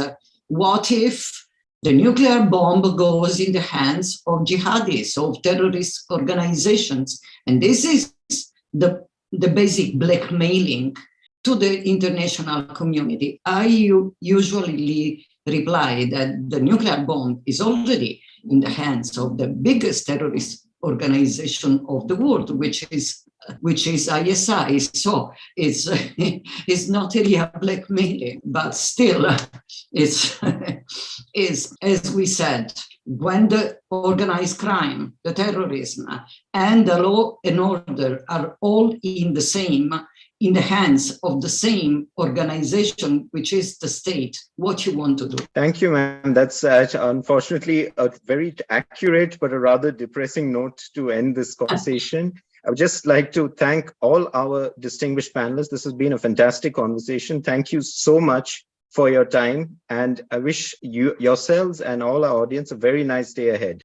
what if the nuclear bomb goes in the hands of jihadis, of terrorist organizations? And this is the basic blackmailing to the international community. I usually reply that the nuclear bomb is already in the hands of the biggest terrorist organization of the world, which is Ayesha. So it's not a real blackmailing, but still it's as we said, when the organized crime, the terrorism, and the law and order are all in the hands of the same organization, which is the state, what you want to do. Thank you, ma'am. That's unfortunately a very accurate but a rather depressing note to end this conversation. I would just like to thank all our distinguished panelists. This has been a fantastic conversation. Thank you so much for your time, and I wish you yourselves and all our audience a very nice day ahead.